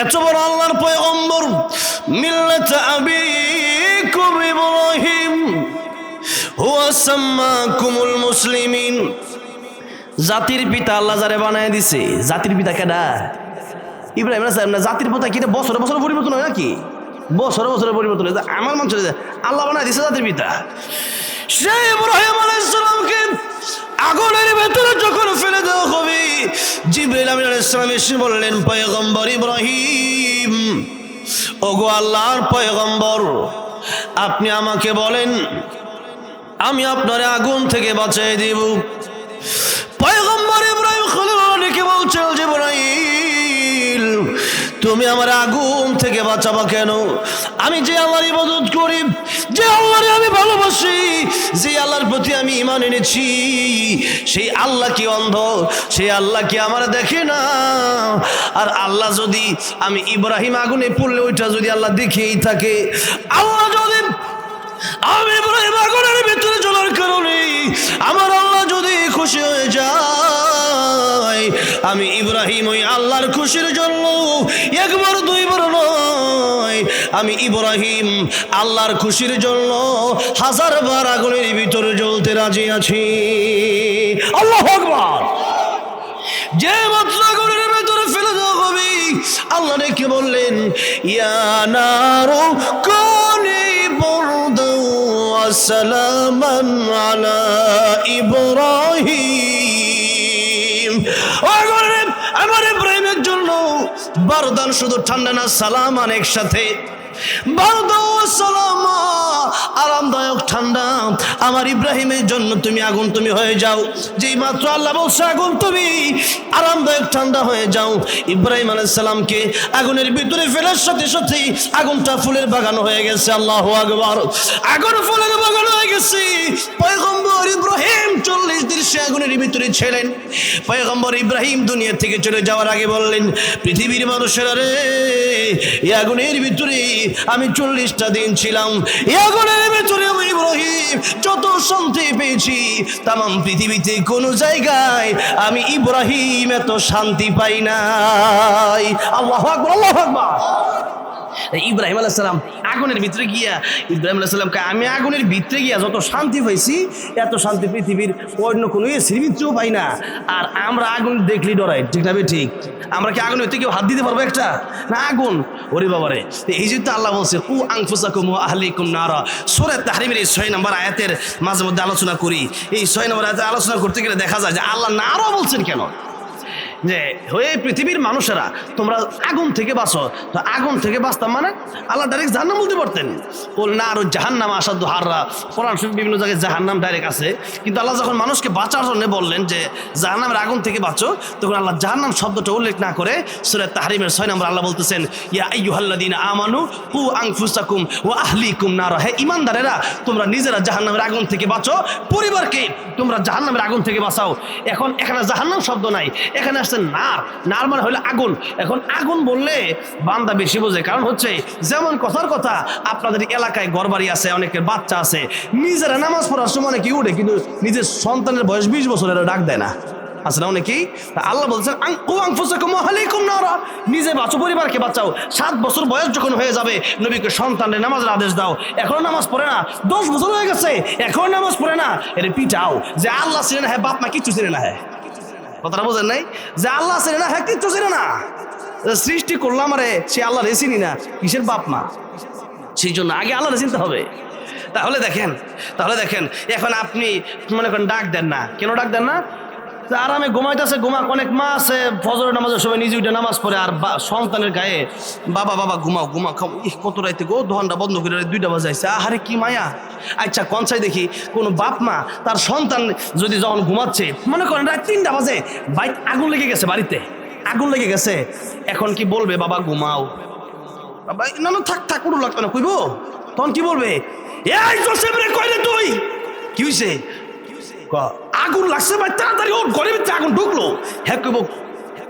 এত বড় আল্লাহর পয়গম্বর, মিল্লাত আবিকুম ইব্রাহিম হুয়া সাম্মাকুমুল মুসলিমিন। জাতির পিতা আল্লাহ যারে বানায় দিছে, জাতির পিতা কেডা? ইব্রাহিম আলাইহিস সালাম। না, জাতির পিতা কি বছরে বছরে পরিবর্তন হয় নাকি? বছরে বছরে পরিবর্তন হয়? আমার মন চলে যায়, আল্লাহ বানায় দিছে জাতির পিতা। সে ইব্রাহিম আলাইহিস সালামকে আগুনের ভেতরে যখন ফেলে দেওয়া হবে, জিবরাইল আমিন আলাইহিস সালাম এসে বললেন, পয়গম্বর ইব্রাহিম, ওগো আল্লাহর পয়গম্বর, আপনি আমাকে বলেন, আমি আপনার আগুন থেকে বাঁচিয়ে দিব। পয়গম্বর ইব্রাহিম খলিলুল্লাহ ডেকে বলছেন, জিবরাইল, তুমি আমার আগুন থেকে বাঁচাবা কেন? আমি যে আল্লাহর ইবাদত করি, যে আল্লাহরে আমি ভালোবাসি, যে আল্লাহর প্রতি আমি ঈমান এনেছি, সেই আল্লাহ কি অন্ধ? সেই আল্লাহ কি আমার দেখে না? আর আল্লাহ যদি আমি ইব্রাহিম আগুনে পড়লে ওইটা যদি আল্লাহ দেখেই থাকে, আল্লাহ যদি আমি ইব্রাহিম আগুনের ভিতরে চলার কারণে আমার আল্লাহ যদি খুশি হয়ে যায়, আমি ইব্রাহিম ওই আল্লাহর খুশির জন্য একবার দুইবার নয়, আমি ইব্রাহিম আল্লাহর খুশির জন্য 1000 বার আগুনের ভিতরে জ্বলতে রাজি আছি। আল্লাহু আকবার। যে মাত্র আগুনের ভিতরে ফেলে দেওয়া হবে, আল্লাহ ডেকে বললেন, ইয়া নারু কুনি বারদান ওয়া সালামান আলা ইব্রাহিম। আমার ইব্রাহিমের জন্য বারদান শুধু ঠান্ডা না, সালামান একসাথে। বারদান ওয়া সালামা, আরামদায়ক ঠান্ডা। আমার ইব্রাহিমের জন্য তুমি আগুন তুমি হয়ে যাও। যেই মাত্র আল্লাহ বলছে আগুন তুমি আরামদায়ক ঠান্ডা হয়ে যাও, ইব্রাহিম আলাইহিস সালামকে আগুনের ভিতরে ফেলার সাথে সাথে আগুনটা ফুলের বাগান হয়ে গেছে। আল্লাহু আকবার। আগুন ফুলের বাগান হয়ে গেছে। পয়গম্বর ইব্রাহিম 40 দিন সে আগুনের ভিতরে ছিলেন। পয়গম্বর ইব্রাহিম দুনিয়া থেকে চলে যাওয়ার আগে বললেন, পৃথিবীর মানুষেরা রে, এই আগুনের ভিতরে আমি 40টা দিন ছিলাম। এই আগুনের ভিতরে আমি ইব্রাহিম যত শান্তি পেয়েছি, তামাম পৃথিবীতে কোনো জায়গায় আমি ইব্রাহিম এত শান্তি পাই নাই। আল্লাহু আকবার, আল্লাহু আকবার। ইব্রাহিম আলাইহিস সালাম আগুনের ভিতরে গিয়া, ইব্রাহিম আলাইহিস সালামকে আমি আগুনের ভিতরে গিয়া যত শান্তি পাইছি, এত শান্তি পৃথিবীর অন্য কোনো এসির ভিতরেও পাই না। আর আমরা আগুন দেখলি ডরাই, ঠিক না? ঠিক। আমরা কি আগুনের ভিতরে কেউ হাত দিতে পারবো একটা? না, আগুন ওরে বাবারে। এই যে তো আল্লাহ বলছে, কু আনফুসাকুম ওয়া আহলিকুম নারা। সূরা তাহরিমের এই 6 নম্বর আয়াতের মাঝে মধ্যে আলোচনা করি। এই 6 নম্বর আয়াতে আলোচনা করতে গেলে দেখা যায় যে আল্লাহ নারা বলছেন কেন, যে হয়ে পৃথিবীর মানুষেরা তোমরা আগুন থেকে বাঁচো। তো আগুন থেকে বাঁচতাম মানে আল্লাহ ডাইরেক্ট জাহান্নাম বলতে পারতেন। বল না, আর জাহান্নাম আসাদু হাররা, কোরআন শরীফ বিভিন্ন জায়গায় জাহান্নাম ডাইরেক্ট আছে। কিন্তু আল্লাহ যখন মানুষকে বাঁচার জন্য বললেন যে জাহান্নামের আগুন থেকে বাঁচো, তখন আল্লাহ জাহান্নাম শব্দটা উল্লেখ না করে সূরা তাহরিমের 6 নম্বর আল্লাহ বলতেছেন, ইয়া আইয়ুহাল্লাযীনা আমানু কু আনফুসাকুম ওয়া আহলিকুম নারা। হে ঈমানদারেরা, তোমরা নিজেরা জাহান্নামের আগুন থেকে বাঁচো, পরিবারকে তোমরা জাহান্নামের আগুন থেকে বাঁচাও। এখন এখানে জাহান্নাম শব্দ নাই, এখানে আসছে নার। নার মানে হলো আগুন। এখন আগুন বললে বান্দা বেশি বোঝে, কারণ হচ্ছে যেমন কথার কথা, আপনাদের এলাকায় ঘরবাড়ি আছে, অনেকের বাচ্চা আছে, নিজেরা নামাজ পড়ার সময় অনেকে উঠে, কিন্তু নিজের সন্তানের বয়স 20 বছরের ডাক দেয় না, আছে না অনেকেই? আল্লাহ বলছেন, নিজে বাঁচো, পরিবারকে বাঁচাও। 7 বছর বয়স যখন হয়ে যাবে, নবীকে সন্তানের নামাজের আদেশ দাও। এখনো নামাজ পড়ে না, 10 বছর হয়ে গেছে, এখনো নামাজ পড়ে না, এর পিটাও যে আল্লাহ ছিলেন না, হ্যাঁ বাপ মা কিচ্ছু ছিলেন না। হ্যাঁ, কথাটা বোঝেন নাই? যে আল্লাহ ছিলেন না, হ্যাঁ কিচ্ছু ছিল না, সৃষ্টি করলাম আরে সে আল্লাহ রেসিনি না, কিসের বাপ মা? সেই জন্য আগে আল্লাহরে চিনতে হবে। তাহলে দেখেন এখন আপনি মনে করেন ডাক দেন না, কেন ডাক দেন না? আরামে ঘুমাইতেছে, অনেক মা আছে ফজরের নামাজের সময় নিজে উঠে নামাজ পড়ে, আর সন্তানের গায়ে বাবা ঘুমাও কত রাইতে গো, দোকানটা বন্ধ করে 2টা বাজাইছে, আহারে কি মায়া। আচ্ছা কনসাই দেখি কোন বাপ মা তার সন্তান যদি যখন ঘুমাচ্ছে, মনে করেন রাত 3টা বাজে, আগুন লেগে গেছে, বাড়িতে আগুন লেগে গেছে, এখন কি বলবে? বাবা ঘুমাও, বাবা না থাক উড়ু লাগতো না, কইব? তখন কি বলবে? এই জোসেফ রে, কইলে তুই কি হইছে? আগুন লাগছে ভাই, তাড়াতাড়ি ওর ঘরের ভিতরে আগুন ঢুকলো। হ্যাঁ কইব,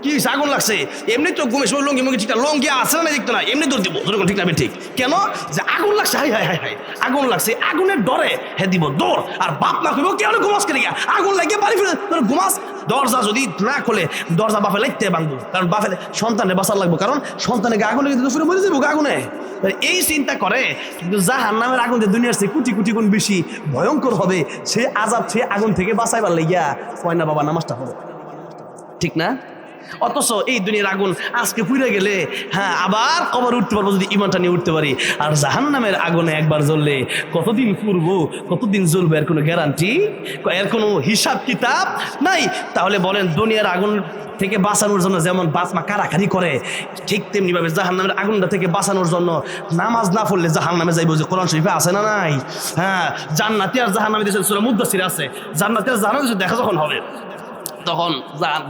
কি আগুন লাগছে, এমনি তো ঘুমে সময় লঙ্গি মুঙ্গি ঠিক না, লঙ্গি আছে না দেখতো না, এমনি দৌড় দিব, ঠিক না ঠিক? কেন যে আগুন লাগছে, হাই হাই হাই হাই আগুন লাগছে, আগুনের ডরে হ্যাঁ দিব দৌড়। আর বাপ না কইব কেন ঘুমাস কেন, আগুন লাগিয়ে বাড়ি ফিরে তোর ঘুমাস। দরজা যদি না খোলে দরজা বাপে লাগতে ভাঙবো, কারণ বাপে সন্তানের বাঁচার লাগবো, কারণ সন্তানকে আগুন লেগে ফিরে মরে যাবো আগুনে। এই চিন্তা করে, কিন্তু জাহান্নামের আগুন যে দুনিয়ার চেয়ে কোটি কোটি গুণ বেশি ভয়ঙ্কর হবে, সে আযাব সে আগুন থেকে বাঁচাইবার লাগিয়া কয় না বাবা নামাজটা পড়ো, ঠিক না? অথচ এই দুনিয়ার আগুন আজকে পুড়ে গেলে হ্যাঁ আবার কবর উঠতে পারবো যদি ইমানটা নিয়ে উঠতে পারি। আর জাহান্নামের আগুনে একবার জ্বললে কতদিন পুড়বো, কতদিন জ্বলবে এর কোনো গ্যারান্টি, এর কোনো হিসাব কিতাব নাই। তাহলে বলেন দুনিয়ার আগুন থেকে বাঁচানোর জন্য যেমন বাপ মা কারাকারি করে, ঠিক তেমনি ভাবে জাহান্নামের আগুনটা থেকে বাঁচানোর জন্য নামাজ না পড়লে জাহান্নামে যাইব, যে কোরআন শরীফে আছে না নাই? হ্যাঁ, জান্নাতি আর জাহান্নামী দেশের সূরা মুদ্দাসির আছে, জান্নাতি আর জাহান্নামী দেখা যখন হবে তখন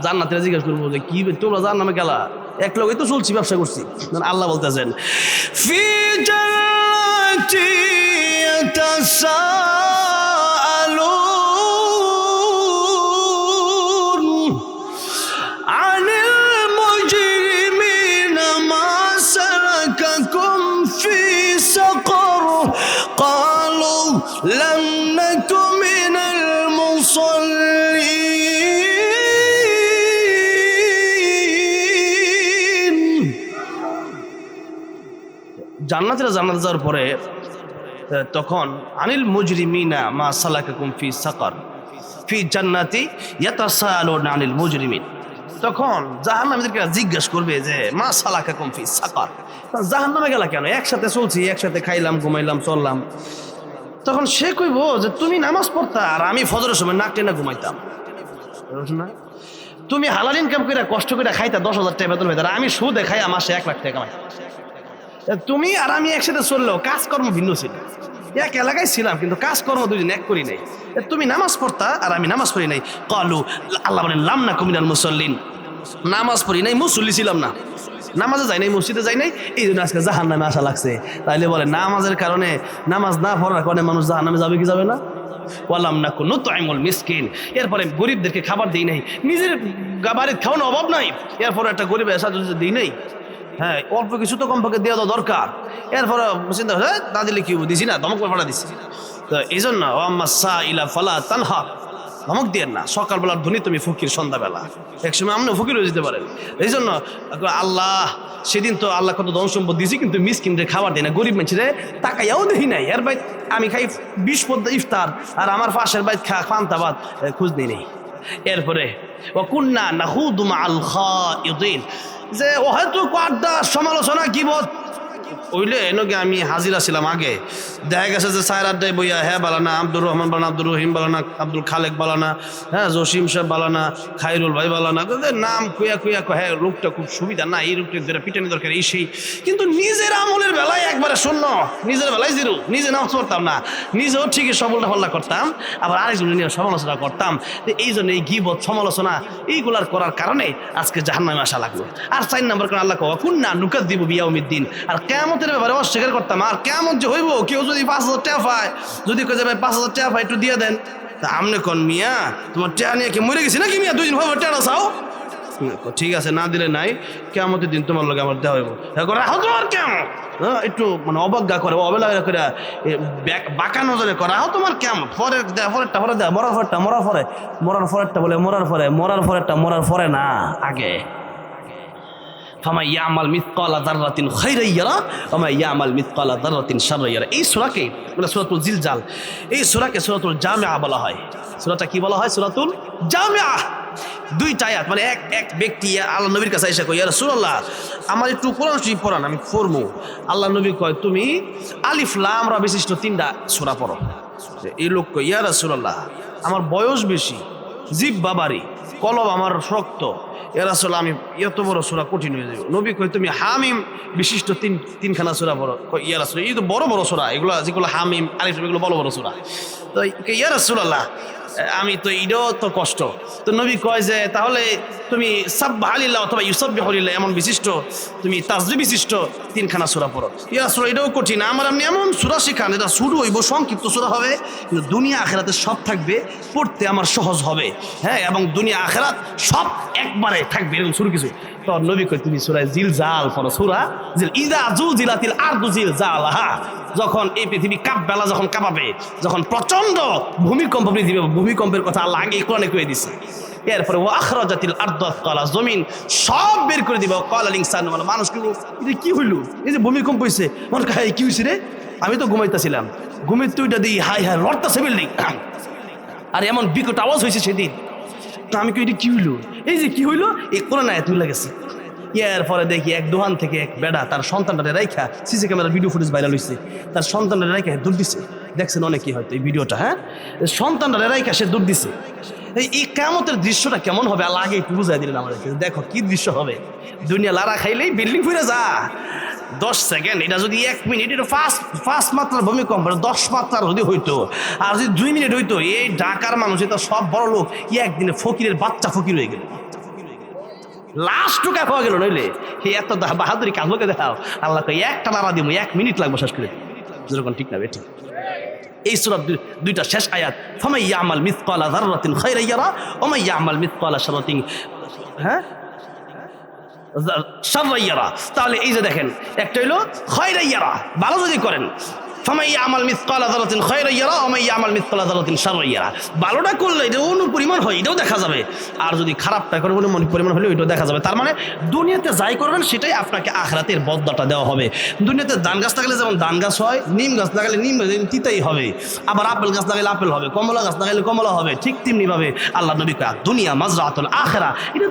জান্নাতীরা জিজ্ঞেস করবো যে কি তোমরা জাহান্নামে গেলা, এক লোকই তো চলছি, ব্যবসা করছি। আল্লাহ বলতেছেন ফি জান্নাতি ইয়াতাসাআলুন আনিল মুজরিমিনা মা সালাকাকুম ফি সাকার ক্বালু লাম নাকু মিনাল মুসাল্লিন। জান্নাতীরা জান্নাতে যাওয়ার পরে তখন আনিল মুজরিমিনা মা সালাকাকুম ফি সাকার ফি জান্নাতি ইয়াতাসাআলুনা আনিল মুজরিমিন। তখন জাহান্নামীদেরকে জিজ্ঞেস করবে যে মা সালাকাকুম ফি সাকার, জাহান্নামে গেলা কেন? একসাথে চলছি, একসাথে খাইলাম, ঘুমাইলাম, চললাম। তখন সে কইব যে তুমি নামাজ পড়তা আর আমি ফজরের সময় নাক টেনে ঘুমাইতাম না, তুমি হালাল ইনকাম করে কষ্ট করে খাইতা 10,000 টাকা বেতন হইতা, আমি সুদে খাইয়া মাসে 1 লাখ টাকা কামাইতাম। তুমি আর আমি একসাথে চললেও কাজকর্ম ভিন্ন ছিল, এক এলাকায় ছিলাম কিন্তু কাজকর্ম দুদিন এক করি নাই। তুমি নামাজ পড়তা আর আমি নামাজ পড়ি নাই। ক্বালু, আল্লাহ বলেন লাম নাকু মিনাল মুসাল্লিন, নামাজ পড়ি নাই, মুসল্লি ছিলাম না, নামাজে যাই নাই, মসজিদে যাই নাই, এই জন্য আজকে জাহান্নামে আসা লাগছে। তাইলে বলে নামাজের কারণে, নামাজ না পড়ার কারণে মানুষ জাহান্নামে যাবে কি যাবে না? ওয়ালাম নাকু নুতঈমুল মিসকিন, এরপরে গরিবদেরকে খাবার দিই নাই, নিজের বাড়ির খাওয়ানো অভাব নাই, এরপরে একটা গরিবের সাথে দিই নাই। হ্যাঁ, অল্প কিছু তো কমপক্ষে দেওয়া দরকার। এরপরে চিন্তা হ্যাঁ না দিলে কি দিছি না, ধমক করে ফাটা দিছি। তো এই জন্য ওয়াম্মা সাইলা ফালা তানহা, ধমক দিয়ে না। সকালবেলার ধনী তুমি ফকির, সন্ধ্যাবেলা একসময় আপনি ফকির হয়ে যেতে পারেন। এই জন্য আল্লাহ সেদিন তো আল্লাহ কত ধন সম্পদ দিয়েছি, কিন্তু মিসকিনরে খাবার দেয় না, গরিব মানুষের তাকাইয়াও দেখি নাই। এর ভাই আমি খাই 20 পদ্মা ইফতার, আর আমার পাশের ভাই পান্তাবাদ খোঁজ নেই নেই। এরপরে ও কুন্না নাহুদু মাআল খাইদিন, যে ও হয়তো আড্ডা সমালোচনা গীবত ওইলে এনকে আমি হাজিরা ছিলাম আগে, দেখা গেছে যে সায়ের আড্ডায় বইয়া হ্যাঁ বালানা, আব্দুর রহমান বালানা, আব্দুর রহিম বালানা, আব্দুল খালেক বালানা, হ্যাঁ জসিম সাহেব বালানা, খাইরুল ভাই বালানা, নাম কুয়া কুয়া হ্যাঁ লোকটা খুব সুবিধা না, এই লোকটা যেটা পিটানি দরকার এই সেই, কিন্তু নিজের আমলের বেলায় একবারে শূন্য, নিজের বেলায় জিরো। নিজে নামাজ পড়তাম না, নিজেও ঠিকই সবলটা হল্লা করতাম, আবার আরেকজন নিয়ে সমালোচনা করতাম। এই জন্য এই গীবত সমালোচনা এইগুলার করার কারণে আজকে জাহান্নামে আসা লাগলো। আর 4 নম্বর কারণ আল্লাহ কওয়া কুন্না নুকাযযিবু বিয়াউমিদ্দিন, আর কিয়ামতের ব্যাপারে অস্বীকার করতাম। আর কিয়ামত যে হইব, কেউ যদি 5,000 টাকা পায়, যদি কয়ে ভাই 5,000 টাকা পায় একটু দিয়ে দেন, তা আমনে কোন মিয়া তোমার টাকা নিয়ে কি মরে গেছি নাকি মিয়া, 2 দিন হবে টাকা চাও, ঠিক আছে না দিলে নাই, কিয়ামতের দিন তোমার লগে আমার দেওয়া হইব। কেমন একটু মানে অবজ্ঞা করে, অবহেলা করে, বাঁকা নজরে করা হোক তোমার কেমন, পরের দেয় পরেরটা পরে দেয়, মরার পরেরটা মরার পরে, মরার পরেরটা বলে মরার পরে, মরার পরেরটা মরার পরে না আগে। ফামান ইয়ামাল মিসকালা যাররাতিন খায়রান ইয়ারা ওয়া মান ইয়ামাল মিসকালা যাররাতিন শাররান ইয়ারা। এই সূরাকে মানে সূরাতুল জিলজাল, এই সূরাকে সূরাতুল জামিআ বলা হয়। সূরাটা কি বলা হয়? সূরাতুল জামিআ। 2টা আয়াত, মানে এক ব্যক্তি আল্লাহ নবীর কাছে এসে কয় ইয়া রাসূলুল্লাহ আমার একটু কোরআন শরীফ পড়ান, আমি পড়বো। আল্লাহ নবী কয় তুমি আলিফ লাম রা বিশিষ্ট 3টা সূরা পড়ো। এই লোক কয় ইয়া রাসূলুল্লাহ আমার বয়স বেশি, জিহ্বা ভারী, কলব আমার শক্ত, ইয়া রাসূলুল্লাহ আমি এত বড় সূরা কঠিন হয়ে যাবে। নবী কয় তুমি হামিম বিশিষ্ট 3খানা সূরা পড়ো। কয় ইয়া রাসূলুল্লাহ এই তো বড় বড় সূরা, এগুলো যেগুলো হামিম আলিফ এগুলো বড় বড় সূরা। তো ইয়া রাসূলুল্লাহ আমি তো এটাও তো কষ্ট। তো নবী কয় যে তাহলে তুমি সাব্বাহালিল্লাহ অথবা ইউসাব্বিহুলিল্লাহ এমন বিশিষ্ট, তুমি তাসবিহ বিশিষ্ট 3খানা সূরা পড়ো। ইয়া রাসূলুল্লাহ এটাও কঠিন, আমার আপনি এমন সূরা শিখান এটা শুরু হইব সংক্ষিপ্ত সূরা হবে, কিন্তু দুনিয়া আখিরাতে সব থাকবে, পড়তে আমার সহজ হবে, হ্যাঁ, এবং দুনিয়া আখিরাত সব একবারে থাকবে এরকম শুরু কিছু। তো নবী কয় তুমি সূরা জিলজাল পড়ো, সূরা জিল ইযা জুজিলাতিল আরদু জিলজালাহা, যখন এই পৃথিবী কাঁপবেলা যখন কাঁপাবে, যখন প্রচন্ড ভূমিকম্প পৃথিবী, ভূমিকম্পের কথা আল্লাহ আগে কোরআনে কয়ে দিছে। এরপরে ও আখরাজাতিল আরদু আথকালা, জমিন সব বের করে দিবে, ক্বালাল ইনসানু, মানুষ এটা কি হইল, এই যে ভূমিকম্প হইছে, মানুষ কয় কি হইছে রে, আমি তো ঘুমাইতেছিলাম, ঘুমের তুইটা দিই হাই হাই লড়তেছে বিল্ডিং, আর এমন বিকট আওয়াজ হয়েছে সেদিন, তো আমি কি এটা কি হইলো, এই যে কি হইলো, এই কোরআন আয়াত মিলে গেছে। এরপরে দেখি এক দোকান থেকে এক বেড়া তার সন্তানটা রাইখা, সিসি ক্যামেরার ভিডিও ফুটেজ ভাইরাল হয়েছে, তার সন্তানটা রাইখা দৌড় দিছে, দেখছেন অনেকেই হয়তো এই ভিডিওটা, হ্যাঁ, সন্তানটা রাইখা সে দৌড় দিছে। এই কিয়ামতের দৃশ্যটা কেমন হবে আল্লাহ আগে একটু বুঝাই দিলেন আমাদেরকে, দেখো কি দৃশ্য হবে, দুনিয়া লারা খাইলেই বিল্ডিং ফুরে যা, 10 সেকেন্ড, এটা যদি 1 মিনিট, এটা ফার্স্ট মাত্রার ভূমিকম্প 10 মাত্রার যদি হইতো, আর যদি 2 মিনিট হইতো, এই ঢাকার মানুষ এটা সব বড় লোক একদিনে ফকিরের বাচ্চা ফকির হয়ে গেল, লাস্ট টুকা পাওয়া গেল, নইলে এই এত বাহাদুরি কাজকে দেখাও, আল্লাহ তো একটা নাড়া দিব 1 মিনিট লাগবে শেষ করে, যেরকম ঠিক না বেঠিক। এই সূরার দুইটা শেষ আয়াত, ফামান ইয়ামাল মিসকালা যাররাতিন খায়রান ইয়ারা ওয়া মান ইয়ামাল মিসকালা শাররাতিন শাররান ইয়ারা। তাহলে এই যে দেখেন, একটা হইলো খায়রান ইয়ারা, ভালো যদি করেন, ফামান ইয়ামাল মিসকালা যাররাতিন খায়রান ইয়ারা ওয়া মান ইয়ামাল মিসকালা যাররাতিন শাররান ইয়ারা, ভালোটা করলে এটা অনুপরিমাণ হয়, এটাও দেখা যাবে, আর যদি খারাপটা করে পরিমাণ হলে ওইটাও দেখা যাবে। তার মানে দুনিয়াতে যাই করবেন সেটাই আপনাকে আখিরাতের বদলাটা দেওয়া হবে। দুনিয়াতে ধান গাছ লাগালে যেমন ধান গাছ হয়, নিম গাছ লাগালে নিম তিতাই হবে, আবার আপেল গাছ লাগালে আপেল হবে, কমলা গাছ লাগালে কমলা হবে, ঠিক তেমনিভাবে আল্লাহ নবী কয় দুনিয়া মাজরাতুল আখিরা, এটা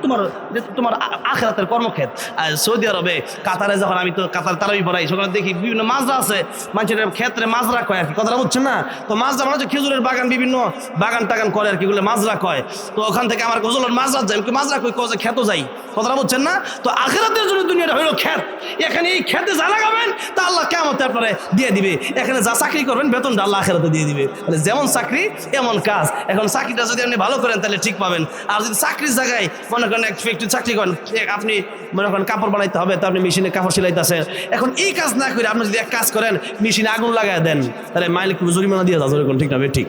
তোমার আখিরাতের কর্মক্ষেত্র। আর সৌদি আরবে কাতারে যখন, আমি তো কাতার তারাবি পড়াই, সেখানে দেখি বিভিন্ন মাজরা আছে, মানুষের ক্ষেত্রে মাজরা কয় আর কি, কথাটা বুঝছেন না? তো মাজরা মানে হচ্ছে খেজুরের বাগান, বিভিন্ন বাগান টাগান করে আর কি, এগুলো মাজরা কয়। তো ওখান থেকে আমার গজলের মাজরা যাই, মাজরা কই কয় খেতো যাই, কথাটা বুঝছেন না? তো আখিরাতের জন্য দুনিয়াটা হইলো ক্ষেত, এখানে এই খেতে যা লাগাবেন তা আল্লাহ কিয়ামতে আপনারে দিয়ে দিবে, এখানে যা চাকরি করবেন বেতনটা আল্লাহ আখিরাতে দিয়ে দিবে, মানে যেমন চাকরি এমন কাজ। এখন চাকরিটা যদি আপনি ভালো করেন তাহলে ঠিক পাবেন, আর যদি চাকরির জায়গায় মনে করেন এক ফ্যাক্টরি চাকরি করেন, আপনি মনে করেন কাপড় বানাইতে হবে, তো আপনি মেশিনে কাপড় সিলাইতেছেন, এখন এই কাজ না করে আপনি যদি এক কাজ করেন, মেশিনে আগুন লাগায় দেন, তাহলে মাইলিক জরিমানা দিয়ে যাও, ঠিক না? ঠিক।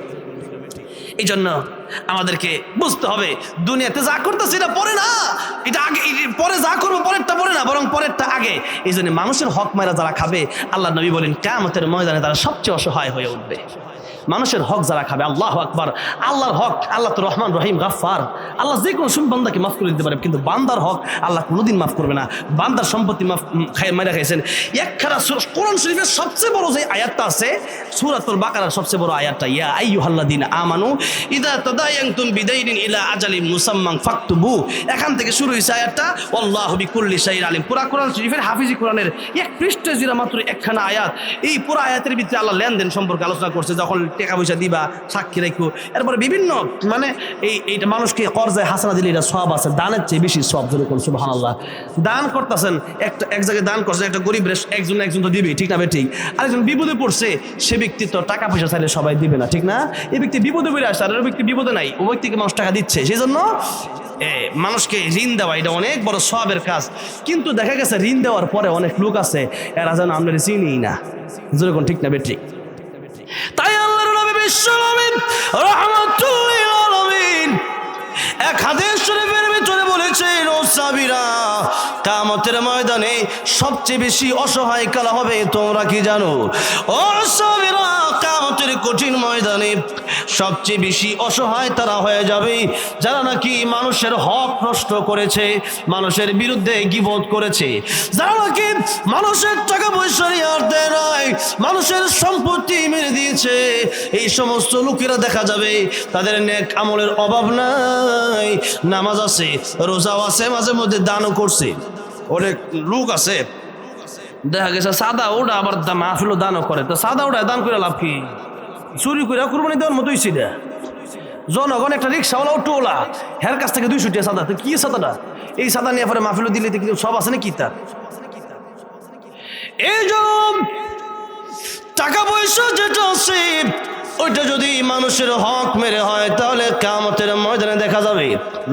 এই জন্য আমাদেরকে বুঝতে হবে দুনিয়াতে যা করতেছে এটা পরে না, এটা আগে, পরে যা করবো পরেরটা পরে না, বরং পরেরটা আগে। এই জন্য মানুষের হক মারা যারা খাবে, আল্লাহ নবী বলেন কিয়ামতের ময়দানে তারা সবচেয়ে অসহায় হয়ে উঠবে। মানুষের হক যারা খাবে, আল্লাহু আকবার, আল্লাহর হক, আল্লাহ তো রহমান রহিম গাফফার, আল্লাহ যে কোনো সময় বান্দাকে মাফ করে দিতে পারে, কিন্তু বান্দার হক আল্লাহ কোনোদিন মাফ করবে না। বান্দার সম্পত্তি মারা খাইছেন। একখানা কোরআন শরীফের সবচেয়ে বড় যে আয়াতটা আছে, সূরাতুল বাকারার সবচেয়ে বড় আয়াতটা, ইয়া আইয়ুহাল্লাযীনা আমানু ইযা তাদায়ানতুম বিদাইনিন ইলা আজালিন মুসাম্মান ফাকতুবু, এখান থেকে শুরু হয়েছে আয়াতটা, আল্লাহু বিকুল্লি শাইইন আলিম। পুরা কোরআন শরীফের হাফিজি কোরআনের এক পৃষ্ঠা জিরা মাত্র একখানা আয়াত, এই পুরো আয়াতের ভিতরে আল্লাহ লেনদেন সম্পর্কে আলোচনা করছে, যখন টাকা পয়সা দিবা সাক্ষী রাখো, এরপরে বিভিন্ন মানে এইটা মানুষকে কর্জায় হাসানা দিলে এটা সওয়াব আছে, দানের চেয়ে বেশি সওয়াব। যেরকম সুবহানাল্লাহ, দান করতেছেন, এক জায়গায় দান করছেন, একটা গরিব একজন তো দিবে, ঠিক না? ঠিক। আরেকজন বিপদে পড়ছে, সে ব্যক্তি তো টাকা পয়সা চাইলে সবাই দিবে না, ঠিক না? এই ব্যক্তি বিপদে পড়ে আসছে, আর ওই ব্যক্তি বিপদে নাই, ওই ব্যক্তিকে মানুষ টাকা দিচ্ছে, সেই জন্য মানুষকে ঋণ দেওয়া এটা অনেক বড় সওয়াবের কাজ। কিন্তু দেখা গেছে ঋণ দেওয়ার পরে অনেক লোক আছে এরা যেন আমরা চিনিই না, যেরকম ঠিক না? ঠিক। তাই আল্লাহর নবী বিশ্বনবী রাহমাতুল লিল আলামিন এক হাদিস শরীফের ভিতরে বলেছেন, ও সাহাবীরা, কিয়ামতের ময়দানে সবচেয়ে বেশি অসহায় কারা হবে তোমরা কি জানো? ও সাহাবীরা, কিয়ামতের কঠিন ময়দানে সবচেয়ে বেশি অসহায় তারা হয়ে যাবে যারা নাকি মানুষের হক নষ্ট করেছে, মানুষের বিরুদ্ধে গীবত করেছে, যারা নাকি মানুষের টাকা পয়সা নিয়ে আর দেয় নাই, মানুষের সম্পত্তি মেরে দিয়েছে। এই সমস্ত লোকেরা দেখা যাবে তাদের নেক আমলের অভাব নাই, নামাজ আছে, রোজাও আছে, মাঝে মধ্যে দানও করছে। অনেক লোক আছে দেখা গেছে সাদা ওটা আবার মাহফিলও দানও করে, তো সাদা ওটা দান করে লাভ কি? চুরি করে কুরবানি দেওয়ার মতোই ছিল। জনগণ একটা রিক্সাওয়ালা টোলা, হের কাছ থেকে 200 টাকা সাদা, তো কি সাদাটা? এই সাদা নিয়ে পরে মাহফিলও দিলে সব আছে না কি তার? এই জন্য টাকা পয়সা যেটা আছে ওইটা যদি মানুষের হক মেরে হয় তাহলে কিয়ামতের ময়দানে দেখা যাবে।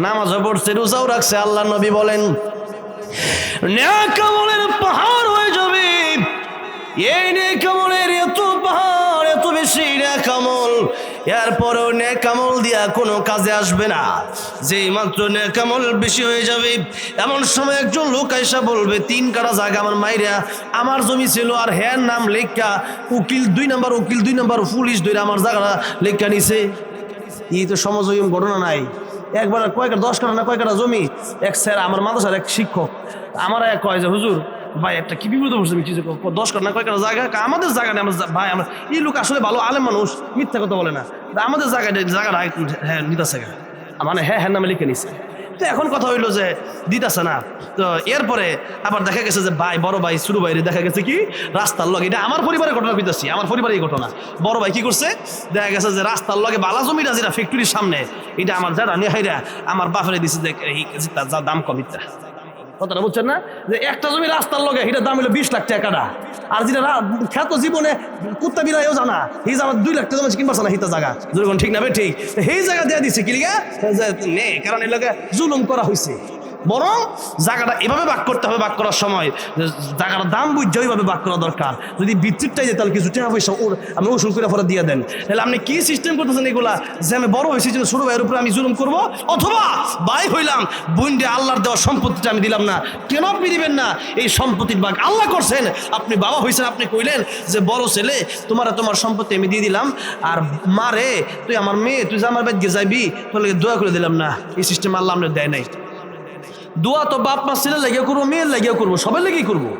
নামাজও পড়ছে, রোজাও রাখছে, আল্লাহ নবী বলেন নেক আমলের পাহাড় হয়ে যাবে। এই নেক আমলের এত পাহাড়, এত বেশি নেক আমল, এরপরেও নেক আমল দিয়া কোনো কাজে আসবে না। যেই মাত্র নেক আমল বেশি হয়ে যাবে, এমন সময় একজন লোক আইসা বলবে 3 কাঠা জায়গা আমার মাইরা আমার জমি ছিল, আর হ্যাঁ নাম লেখা উকিল 2 নম্বর পুলিশ ধরে আমার জায়গাটা লেখা নিছে। এই তো সমাজ ঘটনা নাই। একবার কয় কাঠা 10 কাঠা না কয় কাঠা জমি, এক স্যার আমার মাদ্রাসার এক শিক্ষক আমার কয় যে হুজুর ভাই একটা কি বিপদ পড়ছে, 10 কাঠা না কয় কাঠা জায়গা, আমাদের জায়গা নেই। ভাই আমরা এই লোক আসলে ভালো আলেম মানুষ, মিথ্যা কথা বলে না, আমাদের জায়গাটা হ্যাঁ নিতেছে, মানে হ্যাঁ নামে লিখে নিছে। তো এখন কথা হইলো যে দিতেছে না। তো এরপরে আবার দেখা গেছে যে ভাই বড় ভাই ছোট ভাই দেখা গেছে কি রাস্তার লগে, এটা আমার পরিবারের ঘটনা কইতাছি, আমার পরিবারের ঘটনা। বড় ভাই কি করছে, দেখা গেছে যে রাস্তার লগে বালা জমিটা যেটা ফ্যাক্টরির সামনে, এটা আমার যারা নিয়ে হাইরা আমার বাপরে দিছে যে যা দাম কমিতা। কথাটা বুঝছেন না, যে একটা জমি রাস্তার লগে এটার দাম হলো 20 লাখ টাকা, আর যেটা খ্যাত জীবনে কুত্তা বিড়াইও জানা এই আমার 2 লাখ টাকা কিনবা না হিতা জায়গা, যখন ঠিক না ঠিক সেই জায়গা দিয়ে দিচ্ছে কি লিগা নে, কারণ এই লোকে জুলুম করা হয়েছে। বরং জায়গাটা এভাবে ভাগ করতে হবে, ভাগ করার সময় জায়গাটার দাম বুঝতে ওইভাবে ভাগ করা দরকার। যদি বিচ্ছিটটাই যে তাহলে কিছু টাকা পয়সা আমি ওষুধ করে পরে দিয়ে দেন, তাহলে আপনি কি সিস্টেম করতেছেন এগুলা, যে আমি বড় হয়েছি যে ছোট ভাইয়ের উপরে আমি জুলুম করবো, অথবা ভাই হইলাম বুন্ডে আল্লাহর দেওয়া সম্পত্তিটা আমি দিলাম না, কেন আপনি দিবেন না? এই সম্পত্তির ভাগ আল্লাহ করছেন, আপনি বাবা হয়েছেন, আপনি কইলেন যে বড় ছেলে তোমার সম্পত্তি আমি দিয়ে দিলাম, আর মারে তুই আমার মেয়ে তুই যে আমার বাড়িতে যাইবি তাহলে দোয়া করে দিলাম না। এই সিস্টেম আল্লাহ আপনার দেয় নাই। দোয়া তো বাপ মা ছেলে লেগে করবো, মেয়ের লেগেও করবো, সবাই লেগেই করবো।